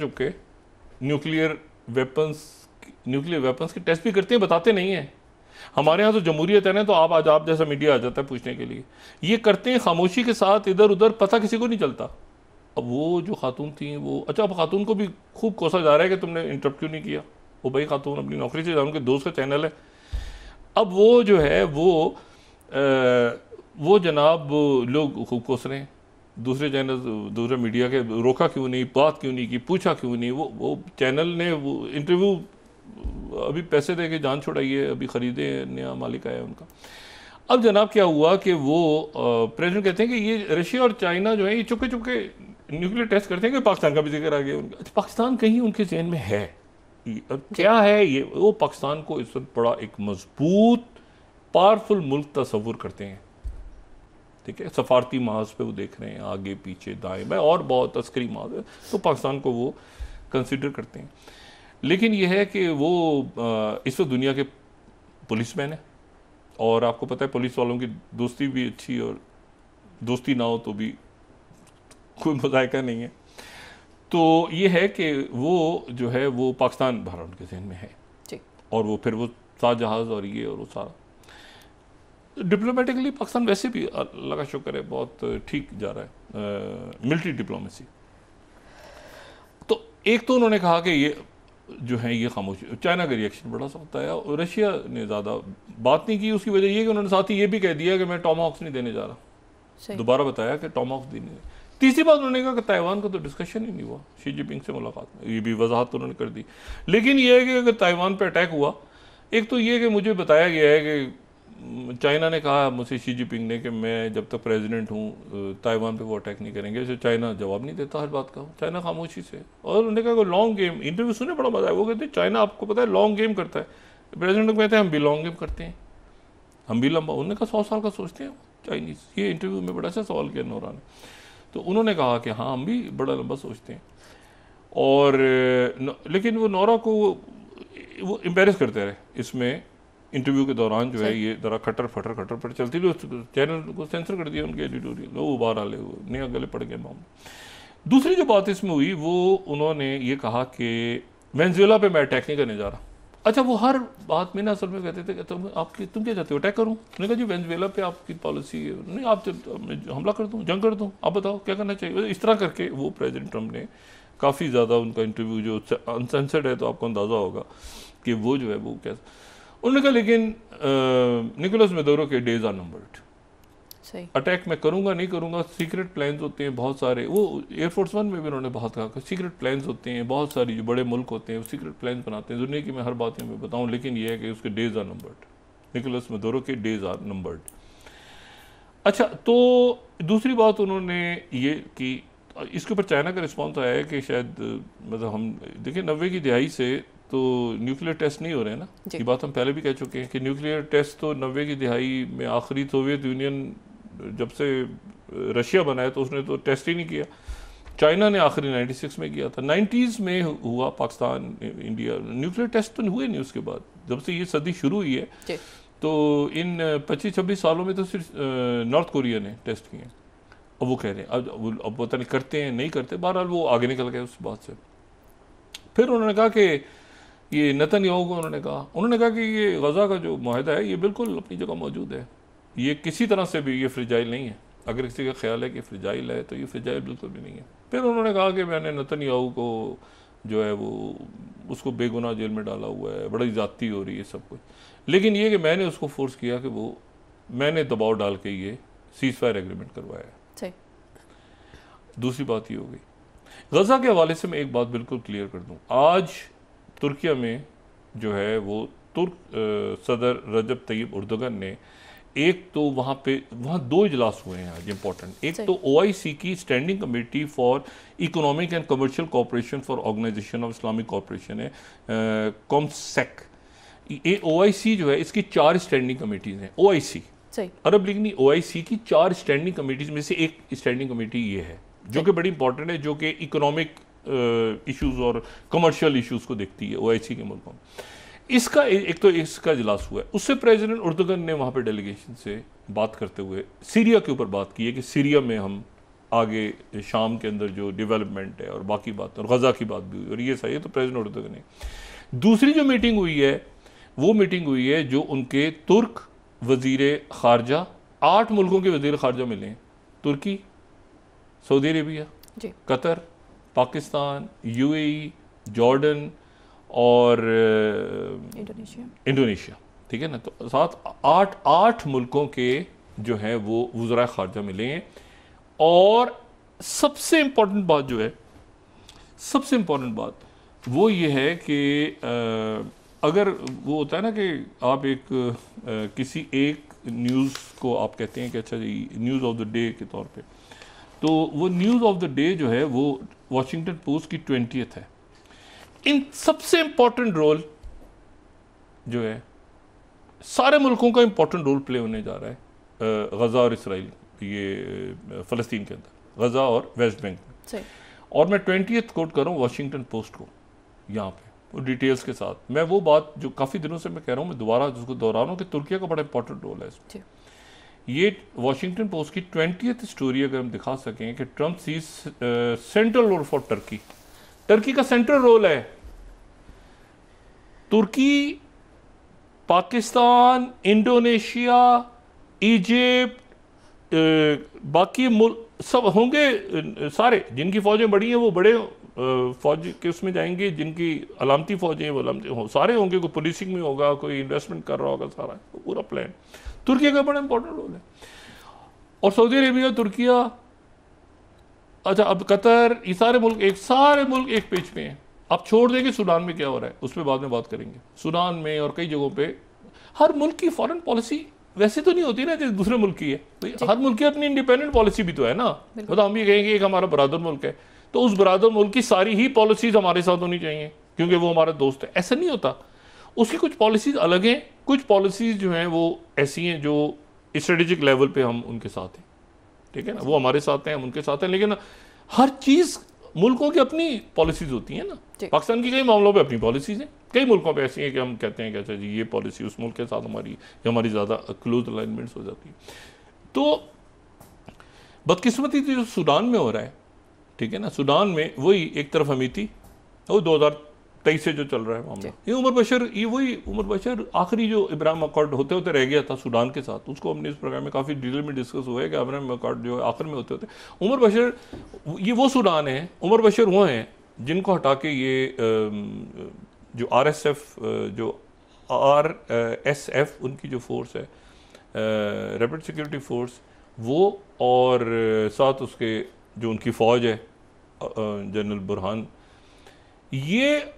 न्यूक्लियर वेपन्स के टेस्ट भी करते हैं, बताते नहीं हैं। हमारे यहाँ तो जमहूरियत है ना, तो आज आप जैसा मीडिया आ जाता है पूछने के लिए, ये करते हैं खामोशी के साथ, इधर उधर, पता किसी को नहीं चलता। अब वो जो खातून थी वो, अच्छा अब खातून को भी खूब कोसा जा रहा है कि तुमने इंटरप्ट क्यों नहीं किया। वो भाई खातून अपनी नौकरी से, उनके दोस्त का चैनल है। अब वो जो है वो जनाब लोग खूब कोस रहे हैं, दूसरे चैनल, दूसरे मीडिया के, रोका क्यों नहीं, बात क्यों नहीं की, पूछा क्यों नहीं। वो चैनल ने वो इंटरव्यू अभी पैसे दे के जान छुड़ाई है, अभी खरीदे, नया मालिक आया उनका। अब जनाब क्या हुआ कि वो प्रेसिडेंट कहते हैं कि ये रशिया और चाइना जो है ये चुपके न्यूक्लियर टेस्ट करते हैं कि पाकिस्तान का भी जिक्र आ गया उनका। अच्छा, पाकिस्तान कहीं उनके जहन में है, क्या है ये, वो पाकिस्तान को इस वक्त बड़ा एक मजबूत पावरफुल मुल्क तस्वुर करते हैं, ठीक है। सफारती महाज पे वो देख रहे हैं, आगे पीछे दाएं बाएं, और बहुत तस्करी महाज है, तो पाकिस्तान को वो कंसिडर करते हैं। लेकिन ये है कि वो इस वक्त दुनिया के पुलिसमैन है, और आपको पता है पुलिस वालों की दोस्ती भी अच्छी, और दोस्ती ना हो तो भी कोई मुज़ायका नहीं है। तो ये है कि वो जो है वो पाकिस्तान बाहर उनके जहन में है, और वो फिर वो 7 जहाज़ और ये और वो सारा डिप्लोमेटिकली पाकिस्तान वैसे भी अल्लाह का शुक्र है बहुत ठीक जा रहा है, मिलिट्री डिप्लोमेसी। तो एक तो उन्होंने कहा कि ये जो है ये खामोशी, चाइना का रिएक्शन बड़ा सा होता है, और रशिया ने ज़्यादा बात नहीं की। उसकी वजह ये कि उन्होंने साथ ही ये भी कह दिया कि मैं टॉमहॉक्स नहीं देने जा रहा, दोबारा बताया कि टॉमहॉक्स देने। तीसरी बात उन्होंने कहा कि ताइवान का तो डिस्कशन ही नहीं हुआ शी जिनपिंग से मुलाकात में, ये भी वजाहत तो उन्होंने कर दी। लेकिन ये है कि अगर ताइवान पर अटैक हुआ, एक तो ये कि मुझे बताया गया है कि चाइना ने कहा मुझसे शी जिनपिंग ने कि मैं जब तक प्रेसिडेंट हूँ ताइवान पे वो अटैक नहीं करेंगे। इसे चाइना जवाब नहीं देता हर बात का, चाइना खामोशी से। और उन्होंने कहा कि लॉन्ग गेम, इंटरव्यू सुने बड़ा मजा है, वो कहते हैं चाइना आपको पता है लॉन्ग गेम करता है। प्रेसिडेंट को कहते हैं हम भी लॉन्ग गेम करते हैं, हम भी लंबा। उन्होंने कहा 100 साल का सोचते हैं चाइनीज़। ये इंटरव्यू में बड़ा अच्छा सवाल किया नोरा ने, तो उन्होंने कहा कि हाँ हम भी बड़ा लंबा सोचते हैं। और लेकिन वो नोरा को वो एम्बेरस करते रहे इसमें इंटरव्यू के दौरान जो है, ये ज़रा खटर फटर चलती थी। चैनल को सेंसर कर दिया उनके एडिटोरियल, वो बाहर आ ले, वो नया गले पड़ गए मामला। दूसरी जो बात इसमें हुई वो उन्होंने ये कहा कि वेनेजुएला पे मैं अटैक नहीं करने जा रहा। अच्छा, वो हर बात में ना असल में कहते थे कि तुम क्या चाहते हो, अटैक करूँ? मैंने कहा जी वेनेजुएला पे आपकी पॉलिसी है, नहीं आप हमला कर दूँ, जंग कर दूँ, आप बताओ क्या करना चाहिए। इस तरह करके वो प्रेसिडेंट ट्रम्प ने काफ़ी ज़्यादा उनका इंटरव्यू जो अनसेंसर्ड है, तो आपको अंदाज़ा होगा कि वो जो है वो कैसा। उन्होंने कहा लेकिन निकोलस मेडोरो के डेज आर नंबर्ड, अटैक मैं करूंगा नहीं करूंगा, सीक्रेट प्लान्स होते हैं बहुत सारे। वो एयरफोर्स 1 में भी उन्होंने बहुत कहा कि सीक्रेट प्लान्स होते हैं बहुत सारी, जो बड़े मुल्क होते हैं वो सीक्रेट प्लान्स बनाते हैं। दुनिया की मैं हर बात में बताऊं, लेकिन ये है कि उसके डेज आर नंबर्ड, निकोलस मेडोरो के डेज आर नंबर्ड। अच्छा, तो दूसरी बात उन्होंने ये कि इसके ऊपर चाइना का रिस्पॉन्स आया है कि शायद मतलब हम देखिए 90 की दिहाई से तो न्यूक्लियर टेस्ट नहीं हो रहे हैं ना, ये बात हम पहले भी कह चुके हैं कि न्यूक्लियर टेस्ट तो 90 की दिहाई में आखिरी सोवियत यूनियन जब से रशिया बना है तो उसने तो टेस्ट ही नहीं किया। चाइना ने आखिरी 96 में किया था, 90s में हुआ पाकिस्तान इंडिया, न्यूक्लियर टेस्ट तो हुए नहीं उसके बाद। जब से ये सदी शुरू हुई है तो इन 25-26 सालों में तो सिर्फ नॉर्थ कोरिया ने टेस्ट किए। अब वो कह रहे हैं अब पता नहीं करते हैं नहीं करते, बहरहाल वो आगे निकल गए उस बात से। फिर उन्होंने कहा कि ये नेतन्याहू को उन्होंने कहा कि ये गज़ा का जो मुआहदा है ये बिल्कुल अपनी जगह मौजूद है, ये किसी तरह से भी ये फ्रिजाइल नहीं है। अगर किसी का ख्याल है कि फ्रिजाइल है तो ये फ्रिजाइल बिल्कुल भी नहीं है। फिर उन्होंने कहा कि मैंने नेतन्याहू को जो है वो उसको बेगुनाह जेल में डाला हुआ है, बड़ी ज़्यादती हो रही है सब कुछ, लेकिन ये कि मैंने उसको फोर्स किया कि वो मैंने दबाव डाल के ये सीज़ फायर एग्रीमेंट करवाया है। दूसरी बात ये हो गई गज़ा के हवाले से। मैं एक बात बिल्कुल क्लियर कर दूँ, आज तुर्किया में जो है वो तुर्क सदर रजब तैयब उर्दोगन ने एक तो वहाँ दो इजलास हुए हैं आज इम्पोर्टेंट। एक तो OIC की standing committee for economic and commercial cooperation for Organisation of Islamic Cooperation है, कॉमसेक। ये OIC जो है इसकी 4 स्टैंडिंग कमेटीज़ हैं। OIC अरब लीग नहीं, OIC की 4 स्टैंडिंग कमेटीज में से एक स्टैंडिंग कमेटी ये है जो कि बड़ी इंपॉर्टेंट है, जो कि इकोनॉमिक इश्यूज और कमर्शियल इश्यूज को देखती है OIC के मुल्कों में। इसका एक तो इसका इजलास हुआ है, उससे प्रेसिडेंट उर्दुगन ने वहाँ पे डेलीगेशन से बात करते हुए सीरिया के ऊपर बात की है कि सीरिया में हम आगे शाम के अंदर जो डेवलपमेंट है और बाकी बात और गज़ा की बात भी हुई और ये सही है। तो प्रेसिडेंट उर्दुगन ने दूसरी जो मीटिंग हुई है वो मीटिंग हुई है जो उनके तुर्क वज़ीर ख़ारजा, 8 मुल्कों के वज़ीर ख़ारजा मिले हैं, तुर्की, Saudi Arabia, Qatar, Pakistan, UAE, Jordan और इंडोनेशिया, ठीक है ना। तो साथ 8 मुल्कों के जो है वो वज़राए ख़ारजा मिले हैं। और सबसे इम्पोर्टेंट बात जो है, सबसे इम्पोर्टेंट बात वो ये है कि अगर वो होता है ना कि आप एक किसी एक न्यूज़ को आप कहते हैं कि अच्छा जी न्यूज़ ऑफ द डे के तौर पे, तो वो न्यूज़ ऑफ द डे जो है वो वॉशिंगटन पोस्ट की 20th है। इन सबसे इम्पोर्टेंट रोल जो है सारे मुल्कों का इम्पोर्टेंट रोल प्ले होने जा रहा है गज़ा और इसराइल, ये फ़लस्तीन के अंदर, गज़ा और वेस्ट बैंक में। और मैं 20th कोट कर रहा हूँ वॉशिंगटन पोस्ट को यहाँ पे वो डिटेल्स के साथ। मैं वो बात जो काफ़ी दिनों से मैं कह रहा हूँ, मैं दोबारा उसको दोहरा रहा हूँ कि तुर्की का बड़ा इंपॉर्टेंट रोल है इसमें। ये वॉशिंगटन पोस्ट की 20th स्टोरी अगर हम दिखा सकें कि Trump sees central role for Turkey, Turkey का सेंट्रल रोल है। तुर्की, पाकिस्तान, इंडोनेशिया, इजिप्ट, बाकी मुल्क सब होंगे, सारे जिनकी फ़ौजें बड़ी हैं वो बड़े फौज के उसमें जाएंगे, जिनकी अलामती फ़ौजें वो अलामती सारे होंगे, कोई पुलिसिंग में होगा, कोई इन्वेस्टमेंट कर रहा होगा, सारा पूरा प्लान। तुर्की का बड़ा इंपॉर्टेंट रोल है। और सऊदी अरेबिया, तुर्किया, अच्छा अब कतर, ये सारे मुल्क एक पेज पे हैं। आप छोड़ देंगे सूडान में क्या हो रहा है, उस पर बाद में बात करेंगे। सूडान में और कई जगहों पे हर मुल्क की फॉरेन पॉलिसी वैसे तो नहीं होती ना जैसे दूसरे मुल्क की है, तो हर मुल्क की अपनी इंडिपेंडेंट पॉलिसी भी तो है ना। मतलब हम ये कहेंगे एक हमारा बरादर मुल्क है तो उस बरादर मुल्क की सारी ही पॉलिसीज हमारे साथ होनी चाहिए क्योंकि वो हमारा दोस्त है, ऐसा नहीं होता। उसकी कुछ पॉलिसीज अलग हैं, कुछ पॉलिसीज जो हैं वो ऐसी हैं जो स्ट्रेटेजिक लेवल पे हम उनके साथ हैं, ठीक है ना। वो हमारे साथ हैं, हम उनके साथ हैं, लेकिन हर चीज़ मुल्कों की अपनी पॉलिसीज होती हैं ना। पाकिस्तान की कई मामलों पे अपनी पॉलिसीज हैं, कई मुल्कों पे ऐसी हैं कि हम कहते हैं कि अच्छा जी ये पॉलिसी उस मुल्क के साथ हमारी ज़्यादा क्लोज अलाइनमेंट्स हो जाती है। तो बदकिस्मती तो जो सूडान में हो रहा है, ठीक है ना, सूडान में वही एक तरफ हमीती, वो 2023 से जो चल रहा है मामला, ये उमर बशर आखिरी जो इब्राहिम अकॉर्ड होते होते रह गया था सूडान के साथ, उसको हमने इस प्रोग्राम में काफ़ी डिटेल में डिस्कस हुआ है कि इब्राहिम अकॉर्ड जो आखिर में होते होते उमर बशर, ये वो सूडान है, उमर बशर वो हैं जिनको हटा के ये जो RSF जो RSF उनकी जो फोर्स है, रैपिड सिक्योरिटी फोर्स, वो और साथ उसके जो उनकी फ़ौज है जनरल बुरहान, ये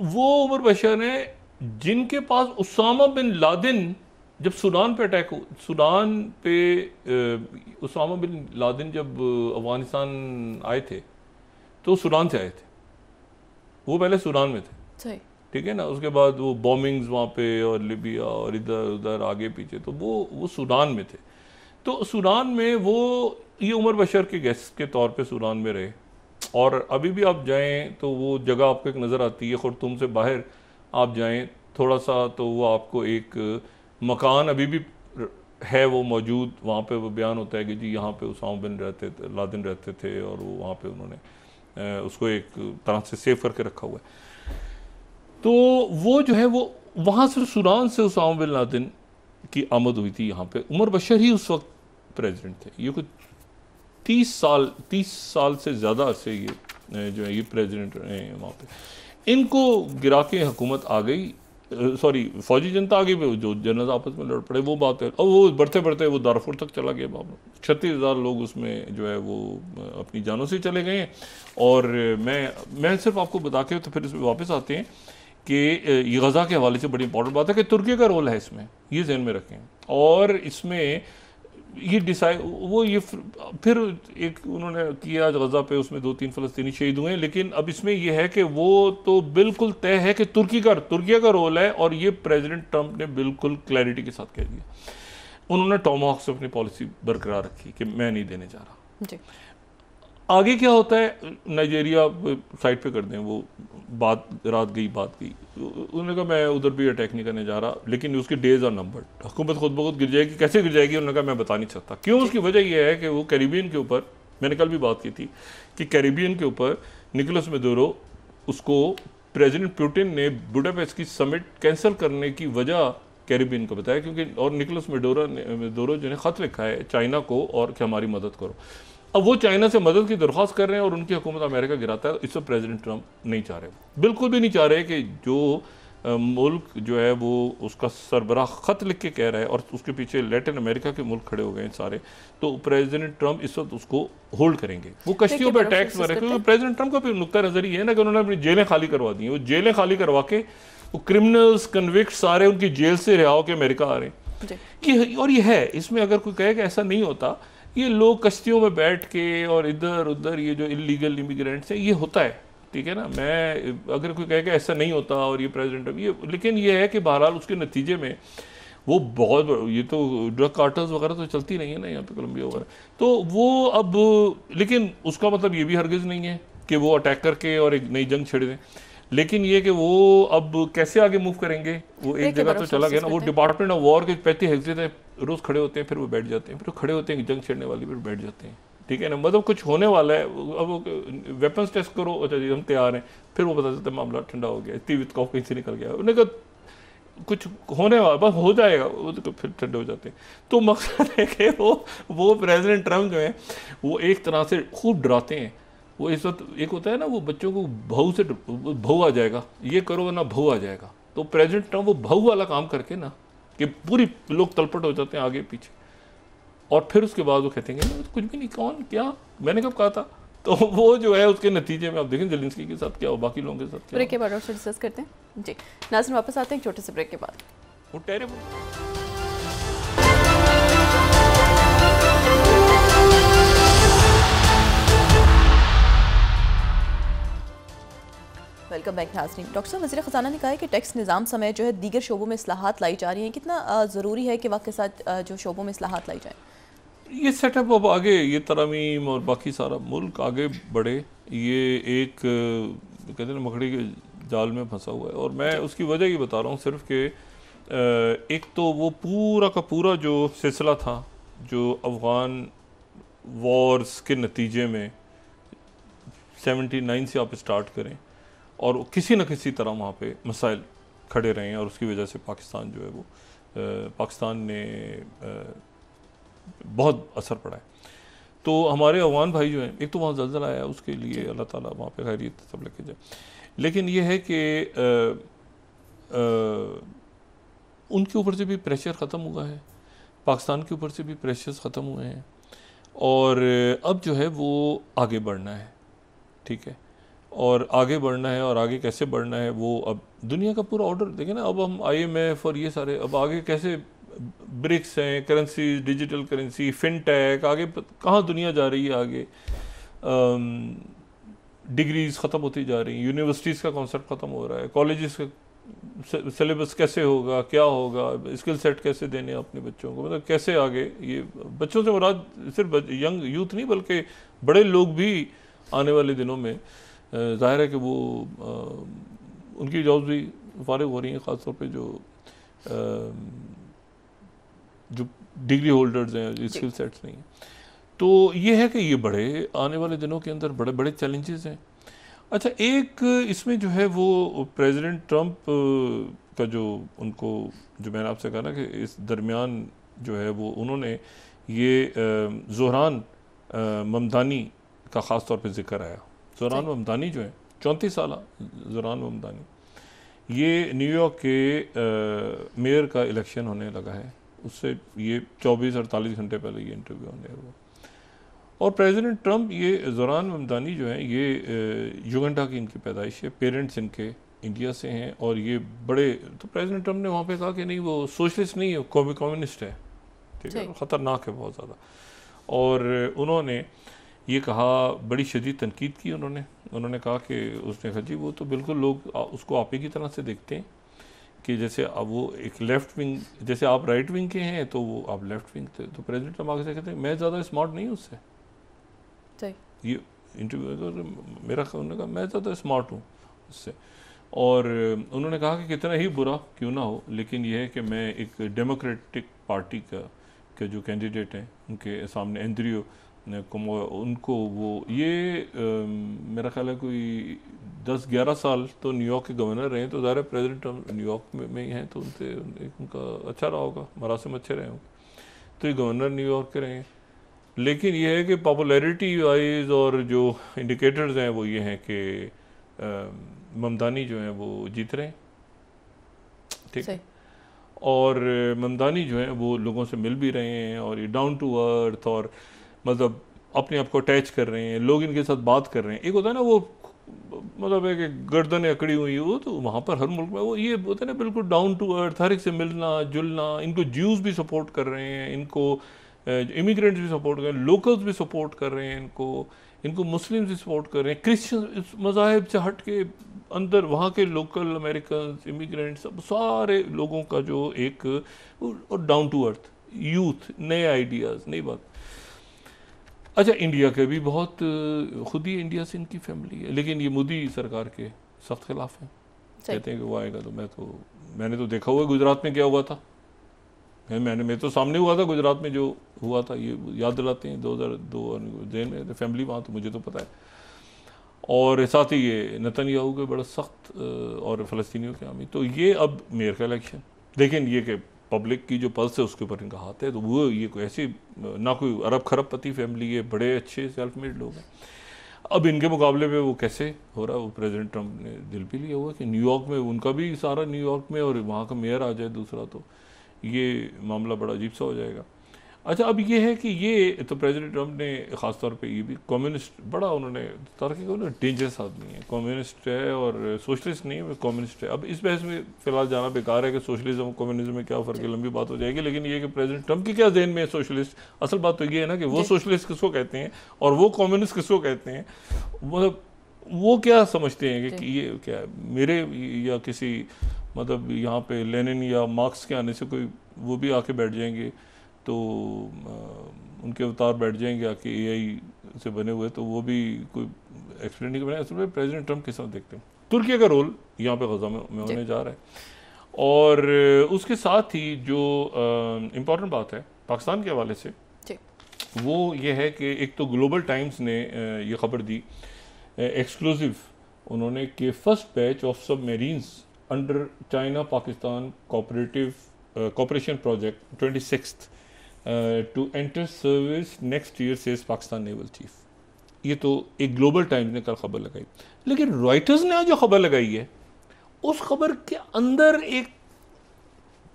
वो उमर बशर हैं जिनके पास उसामा बिन लादेन जब सूडान पे अटैक, सूडान पे उसामा बिन लादेन जब अफगानिस्तान आए थे तो सूडान से आए थे, वो पहले सूडान में थे, ठीक है ना। उसके बाद वो बॉम्बिंग्स वहाँ पे और लिबिया और इधर उधर आगे पीछे, तो वो सूडान में थे। तो सूडान में वो ये उमर बशर के गेस्ट के तौर पे सूडान में रहे। और अभी भी आप जाएं तो वो जगह आपको एक नज़र आती है, खुर्तुम से बाहर आप जाएं थोड़ा सा तो वो आपको एक मकान अभी भी है वो मौजूद, वहाँ पे वो बयान होता है कि जी यहाँ पे उसामा बिन लादेन रहते थे और वो वहाँ पे उन्होंने उसको एक तरह से सेव करके रखा हुआ है। तो वो जो है वो वहाँ से सूडान से उसामा बिन लादेन की आमद हुई थी यहाँ पे। उमर बशर ही उस वक्त प्रेसिडेंट थे, ये कुछ 30 साल से ज़्यादा अरसे ये जो है ये प्रेसिडेंट रहे हैं वहाँ पे। इनको गिरा के हुकूमत आ गई, सॉरी फौजी जनता आ गई, जो जनरल आपस में लड़ पड़े वो बात है। और वो बढ़ते बढ़ते वो दारफुर तक चला गया मामला, 36,000 लोग उसमें जो है वो अपनी जानों से चले गए हैं। और मैं सिर्फ आपको बता के तो फिर इसमें वापस आते हैं कि ये गज़ा के हवाले से बड़ी इंपॉर्टेंट बात है कि तुर्की का रोल है इसमें, ये ज़हन में रखें। और इसमें ये डिसाइड वो ये फिर एक उन्होंने किया गजा पे, उसमें 2-3 फ़लस्तीनी शहीद हुए, लेकिन अब इसमें ये है कि वो तो बिल्कुल तय है कि तुर्की का रोल है, और ये प्रेसिडेंट ट्रंप ने बिल्कुल क्लैरिटी के साथ कह दिया। उन्होंने टॉमहॉक से अपनी पॉलिसी बरकरार रखी कि मैं नहीं देने जा रहा जी। आगे क्या होता है, नाइजीरिया साइड पे कर दें, वो बात रात गई उन्होंने कहा मैं उधर भी अटैक नहीं करने जा रहा, लेकिन उसके डेज आर नंबर्ड, हुकूमत खुद ब खुद गिर जाएगी। कैसे गिर जाएगी उन्होंने कहा मैं बता नहीं सकता। क्यों? उसकी वजह यह है कि वो कैरिबियन के ऊपर, मैंने कल भी बात की थी कि कैरिबियन के ऊपर निकोलस मेडोरो, उसको प्रेसिडेंट पुतिन ने बुडापेस्ट की समिट कैंसिल करने की वजह कैरिबियन को बताया, क्योंकि और निकोलस मेडोरो जो ने ख़त लिखा है चाइना को और कि हमारी मदद करो। अब वो चाइना से मदद की दरख्वास्त कर रहे हैं और उनकी हुकूमत अमेरिका गिराता है। इससे प्रेसिडेंट ट्रंप नहीं चाह रहे, बिल्कुल भी नहीं चाह रहे कि जो मुल्क जो है वो उसका सरबराह ख़त लिख के कह रहा है, और उसके पीछे लैटिन अमेरिका के मुल्क खड़े हो गए हैं सारे, तो प्रेसिडेंट ट्रंप इस वक्त उसको होल्ड करेंगे। वो कश्तियों पर टैक्स भरे, क्योंकि प्रेसिडेंट ट्रंप का भी नुक्ता नज़र ये है ना कि उन्होंने अपनी जेलें खाली करवा दी हैं। वो जेलें खाली करवा के वो क्रिमिनल्स कन्विक्ट सारे उनकी जेल से रिहा होकर अमेरिका आ रहे हैं। और ये है, इसमें अगर कोई कहे कि ऐसा नहीं होता, ये लोग कश्तियों में बैठ के और इधर उधर ये जो इलीगल इमिग्रेंट्स हैं, ये होता है, ठीक है ना। मैं अगर कोई कहे कि ऐसा नहीं होता और ये प्रेसिडेंट ये, लेकिन ये है कि बहरहाल उसके नतीजे में वो बहुत, ये तो ड्रग कार्टल्स वगैरह तो चलती नहीं है ना यहाँ पे कोलंबिया वगैरह, तो वो अब, लेकिन उसका मतलब ये भी हरगिज़ नहीं है कि वो अटैक करके और एक नई जंग छेड़ दें। लेकिन ये कि वो अब कैसे आगे मूव करेंगे, वो एक जगह तो चला गया ना, वो डिपार्टमेंट ऑफ वॉर के 35 हिस्से थे, रोज खड़े होते हैं, फिर वो बैठ जाते हैं, फिर वो खड़े होते हैं जंग छेड़ने वाली, फिर बैठ जाते हैं, ठीक है ना। मतलब कुछ होने वाला है, अब वेपन्स टेस्ट करो, अच्छा जी हम तैयार हैं, फिर वो पता चलता है मामला ठंडा हो गया, इतनी विद कहीं से निकल गया, उन्होंने कहा कुछ होने वाला, बस हो जाएगा, वो तो फिर ठंडे हो जाते हैं। तो मकसद है कि वो प्रेसिडेंट ट्रंप जो है वो एक तरह से खूब डराते हैं। वो इस वक्त एक होता है ना, वो बच्चों को बहू से बहू आ जाएगा, ये करो ना बहू आ जाएगा, तो प्रेसिडेंट ट्रंप वो बहू वाला काम करके ना कि पूरी लोग तलपट हो जाते हैं आगे पीछे, और फिर उसके बाद वो कहते हैं कुछ भी नहीं, कौन क्या मैंने कब कहा था। तो वो जो है उसके नतीजे में आप देखें ज़ेलेंस्की के साथ क्या हो, बाकी लोगों के साथ क्या। ब्रेक के बाद और डिस्कस करते हैं जी। नाज़रीन वापस आते हैं एक छोटे से ब्रेक के बाद। वो टेरेबल वेलकम बैक नाज़रीन। डॉक्टर साहब, वज़ीर ख़ज़ाना ने कहा है कि टैक्स निज़ाम समेत जो है दीगर शोबों में इस्लाहात लाई जा रही हैं, कितना ज़रूरी है कि वक्त के साथ जो शोबों में इस्लाहात लाई जाए? ये सेटअप अब आगे, ये तरमीम और बाकी सारा मुल्क आगे बढ़े, ये एक कहते हैं ना मकड़ी के जाल में फंसा हुआ है। और मैं उसकी वजह ये बता रहा हूँ सिर्फ कि एक तो वो पूरा का पूरा जो सिलसिला था, जो अफ़गान वॉर्स के नतीजे में 79 से आप स्टार्ट करें, और किसी न किसी तरह वहाँ पे मसाइल खड़े रहे हैं, और उसकी वजह से पाकिस्तान जो है वो पाकिस्तान ने बहुत असर पड़ा है। तो हमारे अफ़गान भाई जो हैं, एक तो वहाँ ज़लज़ला आया, उसके लिए अल्लाह ताला वहाँ पे खैरियत सब लेके जाए, लेकिन ये है कि उनके ऊपर से भी प्रेशर ख़त्म हुआ है, पाकिस्तान के ऊपर से भी प्रेशर्स ख़त्म हुए हैं, और अब जो है वो आगे बढ़ना है, ठीक है। और आगे बढ़ना है, और आगे कैसे बढ़ना है वो अब दुनिया का पूरा ऑर्डर देखें ना, अब हम IMF और ये सारे अब आगे कैसे ब्रिक्स हैं, करेंसी, डिजिटल करेंसी, फिनटेक, आगे कहाँ दुनिया जा रही है आगे, डिग्रीज ख़त्म होती जा रही हैं, यूनिवर्सिटीज़ का कॉन्सेप्ट ख़त्म हो रहा है, कॉलेजेस का सिलेबस कैसे होगा, क्या होगा, स्किल सेट कैसे देने अपने बच्चों को, मतलब कैसे आगे, ये बच्चों से मुराद सिर्फ यंग यूथ नहीं बल्कि बड़े लोग भी आने वाले दिनों में ज़ाहिर है कि वो उनकी जॉब्स भी फारिग हो रही हैं, ख़ासतौर पे जो डिग्री होल्डर्स हैं, स्किल सेट्स नहीं हैं। तो ये है कि ये बड़े आने वाले दिनों के अंदर बड़े बड़े चैलेंजेस हैं। अच्छा, एक इसमें जो है वो प्रेसिडेंट ट्रंप का जो उनको, जो मैंने आपसे कहा ना कि इस दरमियान जो है वो उन्होंने ये ज़ोहरान ममदानी का ख़ास तौर पे जिक्र आया। ज़ोहरान ममदानी जो है 34 साल ज़ोहरान ममदानी, ये न्यूयॉर्क के मेयर का इलेक्शन होने लगा है, उससे ये 24-48 घंटे पहले ये इंटरव्यू होने हुआ। और प्रेसिडेंट ट्रंप, ये ज़ोहरान ममदानी जो है ये युगांडा की इनकी पैदाइश है, पेरेंट्स इनके इंडिया से हैं और ये बड़े, तो प्रेसिडेंट ट्रम्प ने वहाँ पे कहा कि नहीं वो सोशलिस्ट नहीं है, कम्युनिस्ट है, ठीक है, ख़तरनाक है बहुत ज़्यादा। और उन्होंने ये कहा, बड़ी शदीद तनकीद की उन्होंने कहा कि उसने कहा जी वो तो बिल्कुल लोग उसको आप ही की तरह से देखते हैं कि जैसे अब वो एक लेफ़्ट विंग, जैसे आप राइट विंग के हैं तो वो आप लेफ़्ट विंग थे। तो प्रेसिडेंट ट्रम्प आगे से कहते हैं मैं ज़्यादा स्मार्ट नहीं हूँ उससे। ये इंटरव्यू मेरा उन्होंने कहा मैं ज़्यादा स्मार्ट हूँ उससे। और उन्होंने कहा कि कितना ही बुरा क्यों ना हो, लेकिन यह है कि मैं एक डेमोक्रेटिक पार्टी के जो कैंडिडेट हैं उनके सामने एंड्रियो उनको वो ये मेरा ख्याल है कोई 10-11 साल तो न्यूयॉर्क के गवर्नर रहे, तो ज़ाहिर प्रेसिडेंट ट्रम्प न्यूयॉर्क में ही हैं तो उनसे उनका अच्छा रहा होगा, मरासिम अच्छे रहे होंगे, तो ये गवर्नर न्यूयॉर्क के रहे हैं। लेकिन ये है कि पॉपुलैरिटी वाइज और जो इंडिकेटर्स हैं वो ये हैं कि ममदानी जो हैं वो जीत रहे हैं, ठीक है, और ममदानी जो है वो लोगों से मिल भी रहे हैं और ये डाउन टू अर्थ और मतलब अपने आप को अटैच कर रहे हैं, लोग इनके साथ बात कर रहे हैं। एक होता है ना वो मतलब है कि गर्दन अकड़ी हुई वो, तो वहाँ पर हर मुल्क में वो ये होता है ना बिल्कुल डाउन टू अर्थ, हर एक से मिलना जुलना। इनको ज्यूज भी सपोर्ट कर रहे हैं, इनको इमिग्रेंट्स भी सपोर्ट कर रहे हैं, लोकल्स भी सपोर्ट कर रहे हैं, इनको मुस्लिम्स भी सपोर्ट कर रहे हैं, क्रिश्चियन मज़ाहिब से हट के अंदर वहाँ के लोकल अमेरिकन इमिग्रेंट्स सब सारे लोगों का जो एक और डाउन टू अर्थ यूथ, नए आइडियाज़, नई बात। अच्छा, इंडिया के भी बहुत खुद ही इंडिया से इनकी फैमिली है, लेकिन ये मोदी सरकार के सख्त खिलाफ हैं, कहते हैं कि वो आएगा तो मैंने तो देखा हुआ गुजरात में क्या हुआ था, मैं तो सामने हुआ था गुजरात में जो हुआ था, ये याद दिलाते हैं 2002 जेल में फैमिली वहाँ, तो मुझे तो पता है। और साथ ही ये नेतन्याहू के बड़ा सख्त और फ़लस्तीनियों के हामी, तो ये अब मेयर का इलेक्शन, लेकिन ये कि पब्लिक की जो पल्स है उसके ऊपर इनका हाथ है, तो वो ये कोई ऐसी ना कोई अरब खरबपति फैमिली है, बड़े अच्छे सेल्फ मेड लोग हैं। अब इनके मुकाबले पे वो कैसे हो रहा है, वो प्रेसिडेंट ट्रम्प ने दिल भी लिया हुआ कि न्यूयॉर्क में उनका भी सारा न्यूयॉर्क में और वहाँ का मेयर आ जाए दूसरा, तो ये मामला बड़ा अजीब सा हो जाएगा। अच्छा, अब ये है कि ये तो प्रेसिडेंट ट्रम्प ने ख़ास तौर पे ये भी कम्युनिस्ट बड़ा उन्होंने तरक्की को, डेंजरस आदमी है, कम्युनिस्ट है और सोशलिस्ट नहीं है, कम्युनिस्ट है। अब इस बहस में फ़िलहाल जाना बेकार है कि सोशलिज्म और कम्युनिज्म में क्या फ़र्क है, लंबी बात हो जाएगी। लेकिन ये कि प्रेसिडेंट ट्रम्प की क्या जहन में है सोशलिस्ट, असल बात तो ये है ना कि वो सोशलिस्ट किसको कहते हैं और वो कम्युनिस्ट किसको कहते हैं, मतलब वो क्या समझते हैं कि ये क्या मेरे या किसी मतलब यहाँ पे लेनिन या मार्क्स के आने से कोई वो भी आके बैठ जाएंगे, तो उनके अवतार बैठ जाएंगे आके AI से बने हुए, तो वो भी कोई एक्सप्लेन नहीं कर पाएंगे। असल में प्रेसिडेंट ट्रम्प किस तरह देखते हैं तुर्की का रोल यहाँ पे गज़ा में होने जा रहा है। और उसके साथ ही जो इम्पॉर्टेंट बात है पाकिस्तान के हवाले से वो ये है कि एक तो ग्लोबल टाइम्स ने ये खबर दी एक्सक्लूसिव उन्होंने कि first batch of submarines under China Pakistan cooperation project 26th to enter service next year says Pakistan naval chief. ये तो एक ग्लोबल टाइम्स ने कल खबर लगाई, लेकिन रॉयटर्स ने आज जो खबर लगाई है उस खबर के अंदर एक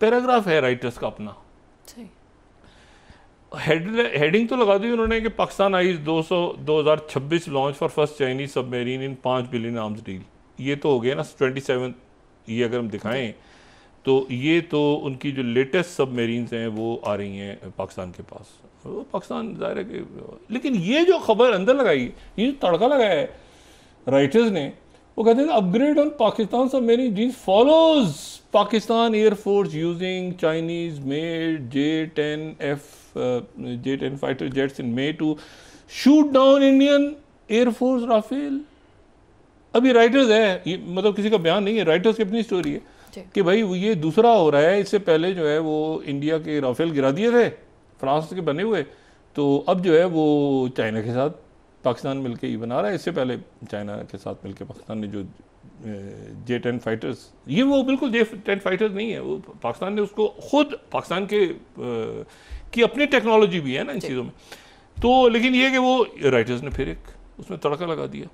पैराग्राफ है राइटर्स का अपना, हेडिंग तो लगा दी उन्होंने कि Pakistan eyes 2026 launch for first Chinese submarine in 5 billion arms deal. ये तो हो गया ना 27, ये अगर हम दिखाएं तो ये तो उनकी जो लेटेस्ट सबमरीन्स हैं वो आ रही हैं पाकिस्तान के पास, वो पाकिस्तान ज़ाहिर है कि, लेकिन ये जो खबर अंदर लगाई, ये जो तड़का लगाया है राइटर्स ने, वो कहते हैं upgrade on Pakistan submarine deal follows Pakistan Air Force using Chinese made J-10 fighter jets in May to shoot down Indian Air Force Rafale. अभी राइटर्स है, ये मतलब किसी का बयान नहीं है, राइटर्स की अपनी स्टोरी है कि भाई ये दूसरा हो रहा है। इससे पहले जो है वो इंडिया के राफेल गिरा दिए थे फ्रांस के बने हुए, तो अब जो है वो चाइना के साथ पाकिस्तान मिलके ही बना रहा है। इससे पहले चाइना के साथ मिलके पाकिस्तान ने जो J-10 फाइटर्स, ये वो बिल्कुल J-10 फाइटर्स नहीं है, वो पाकिस्तान ने उसको खुद पाकिस्तान के की अपनी टेक्नोलॉजी भी है ना इन चीज़ों में, तो लेकिन ये कि वो राइटर्स ने फिर एक उसमें तड़का लगा दिया।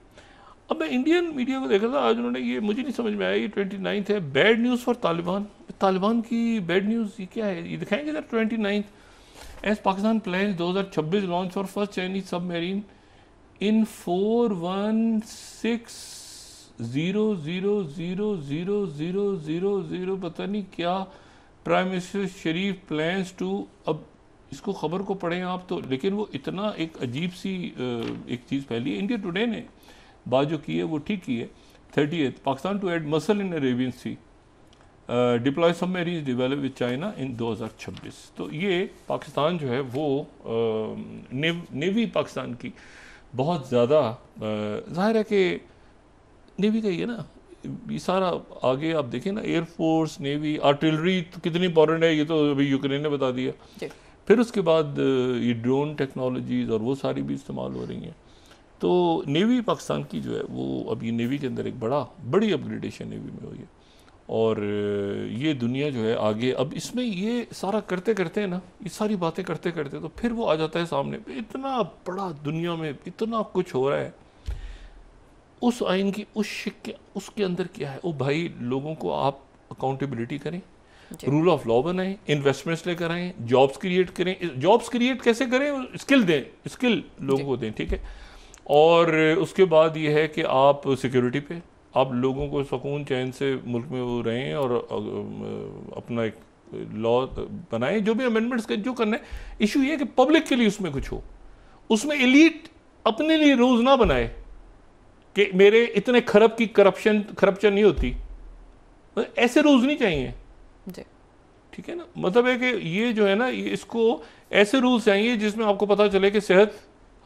अब मैं इंडियन मीडिया को देखा था आज, उन्होंने ये मुझे नहीं समझ में आया, ये 29 है, बैड न्यूज़ फॉर तालिबान की बैड न्यूज़ ये क्या है, ये दिखाएंगे sir 29 as Pakistan plans 2026 launch for first Chinese submarine in 416 0.0000000 पता नहीं क्या prime minister Sharif plans to, अब इसको खबर को पढ़ें आप तो, लेकिन वो इतना एक अजीब सी एक चीज़ फैली है। इंडिया टुडे ने बात जो की है वो ठीक की है। 30th Pakistan to add muscle in Arabian Sea, deploy submarines develop with China in 2026। तो ये पाकिस्तान जो है वो नेवी पाकिस्तान की बहुत ज़्यादा जाहिर है कि नेवी का ही है ना ये सारा। आगे आप देखें ना, एयरफोर्स, नेवी, आर्टिलरी तो कितनी इंपॉर्टेंट है, ये तो अभी यूक्रेन ने बता दिया। फिर उसके बाद ये ड्रोन टेक्नोलॉजीज़ और वो सारी भी इस्तेमाल हो रही हैं। तो नेवी पाकिस्तान की जो है वो अब ये नेवी के अंदर एक बड़ी अपग्रेडेशन नेवी में हुई है। और ये दुनिया जो है आगे अब इसमें ये सारा करते करते ना, ये सारी बातें करते करते तो फिर वो आ जाता है सामने, इतना बड़ा दुनिया में इतना कुछ हो रहा है। उस आइन की उसके अंदर क्या है, वो भाई लोगों को आप अकाउंटेबिलिटी करें, रूल ऑफ लॉ बनाएं, इन्वेस्टमेंट्स लेकर आएँ, जॉब्स क्रिएट करें। जॉब्स क्रिएट कैसे करें, स्किल दें, स्किल लोगों को दें, ठीक है। और उसके बाद ये है कि आप सिक्योरिटी पे आप लोगों को सुकून चैन से मुल्क में वो रहें और अपना एक लॉ बनाएं, जो भी अमेंडमेंट्स का जो करना है। इशू ये है कि पब्लिक के लिए उसमें कुछ हो, उसमें एलीट अपने लिए रूल्स ना बनाए कि मेरे इतने खरब की करप्शन नहीं होती, ऐसे रूल्स नहीं चाहिए, ठीक है ना। मतलब है कि ये जो है ना, इसको ऐसे रूल्स चाहिए जिसमें आपको पता चले कि सेहत,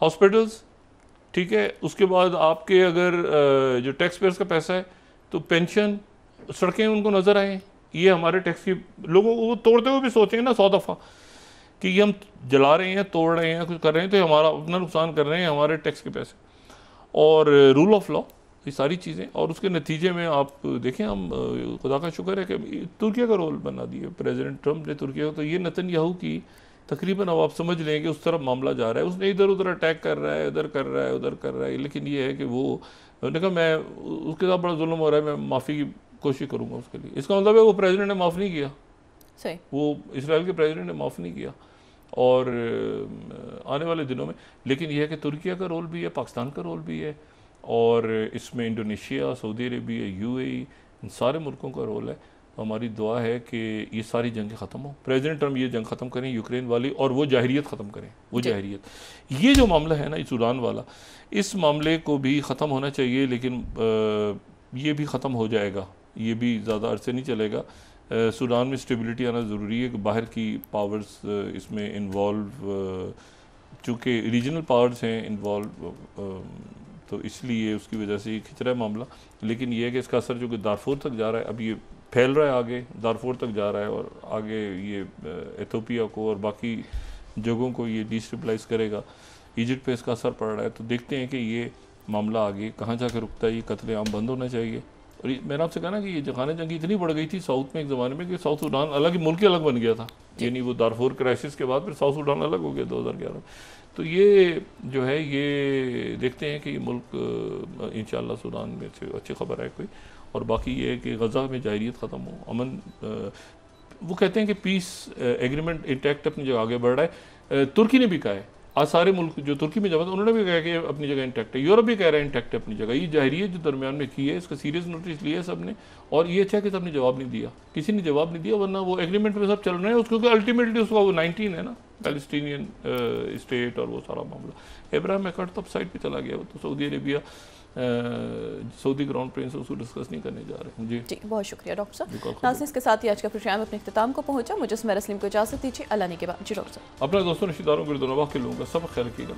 हॉस्पिटल्स, ठीक है, उसके बाद आपके अगर जो टैक्स पेयर्स का पैसा है तो पेंशन, सड़कें उनको नज़र आए, ये हमारे टैक्स की लोगों को तोड़ते हुए भी सोचेंगे ना 100 दफ़ा कि ये हम जला रहे हैं, तोड़ रहे हैं, कुछ कर रहे हैं तो हमारा अपना नुकसान कर रहे हैं, हमारे टैक्स के पैसे। और रूल ऑफ लॉ, ये सारी चीज़ें, और उसके नतीजे में आप देखें, हम खुदा का शुक्र है कि तुर्की का रोल बना दिया प्रेसिडेंट ट्रंप ने तुर्की, तो ये नेतन्याहू की तकरीबन अब आप समझ लें कि उस तरफ मामला जा रहा है। उसने इधर उधर अटैक कर रहा है, इधर कर रहा है, उधर कर रहा है, लेकिन ये है कि वो उन्होंने कहा मैं उसके साथ बड़ा जुल्म हो रहा है, मैं माफ़ी की कोशिश करूँगा उसके लिए। इसका मतलब है वो प्रेसिडेंट ने माफ़ नहीं किया, सही, वो इसराइल के प्रेसिडेंट ने माफ़ नहीं किया। और आने वाले दिनों में, लेकिन यह है कि तुर्की का रोल भी है, पाकिस्तान का रोल भी है, और इसमें इंडोनेशिया, सऊदी अरेबिया, यूएई, इन सारे मुल्कों का रोल है। हमारी दुआ है कि ये सारी जंगें ख़त्म हो, प्रेसिडेंट ट्रंप ये जंग ख़त्म करें यूक्रेन वाली, और वो जाहिरियत ख़त्म करें, वो जाहिरियत। ये जो मामला है ना सूडान वाला, इस मामले को भी ख़त्म होना चाहिए, लेकिन ये भी ख़त्म हो जाएगा, ये भी ज़्यादा अरसे नहीं चलेगा। सूडान में स्टेबिलिटी आना ज़रूरी है कि बाहर की पावर्स इसमें इन्वॉल्व, चूँकि रीजनल पावर्स हैं इन्वॉल्व, तो इसलिए उसकी वजह से ये खिंच रहा है मामला। लेकिन ये है कि इसका असर जो कि दारफूर तक जा रहा है, अब ये फैल रहा है, आगे दारफूर तक जा रहा है, और आगे ये एथोपिया को और बाकी जगहों को ये डिस्टेबलाइज करेगा। इजिप्ट पे इसका असर पड़ रहा है, तो देखते हैं कि ये मामला आगे कहाँ जाकर रुकता है। ये कत्लेआम बंद होना चाहिए। और मैंने आपसे कहा ना कि ये खाना जंगी इतनी बढ़ गई थी साउथ में एक ज़माने में कि साउथ सूडान अलग ही मुल्क ही अलग बन गया था, यानी वो दारफूर क्राइसिस के बाद फिर साउथ सूडान अलग हो गया 2011। तो ये जो है, ये देखते हैं कि ये मुल्क इंशाअल्लाह सूडान में से अच्छी खबर है कोई। और बाकी ये है कि गज़ा में जाहिरियत ख़त्म हो, अमन, वो कहते हैं कि पीस एग्रीमेंट इंटैक्ट अपनी जगह आगे बढ़ रहा है। तुर्की ने भी कहा है, आज सारे मुल्क जो तुर्की में जमा था उन्होंने भी कहा कि अपनी जगह इंटैक्ट है, यूरोप भी कह रहा है इंटैक्ट है अपनी जगह। ये जाहिरियत जो दरमियान में की है, इसका सीरियस नोटिस लिया है सब ने, और ये अच्छा कि सब ने जवाब नहीं दिया, किसी ने जवाब नहीं दिया, वरना वो एग्रीमेंट में सब चल रहे हैं उसको, अल्टीमेटली उसका वो 19 है ना, पैलेस्टीनियन स्टेट और वो सारा मामला। इब्राहिम अकड़ तब साइड पे चला गया, तो Saudi Arabia, Saudi crown Prince उसको डिस्कस नहीं करने जा रहे हैं। जी बहुत शुक्रिया डॉक्टर साहब। नाज़रीन, इसके साथ ही आज का प्रोग्राम अपने इख्तिताम को पहुंचा। मुझे सुमेरा सलीम को इजाज़त दीजिए। अल्लाह ने के बाद जी डॉक्टर साहब, अपने दोस्तों, रिश्तेदारों, गिरदोनवाह के लोगों का सब ख्याल रखिएगा।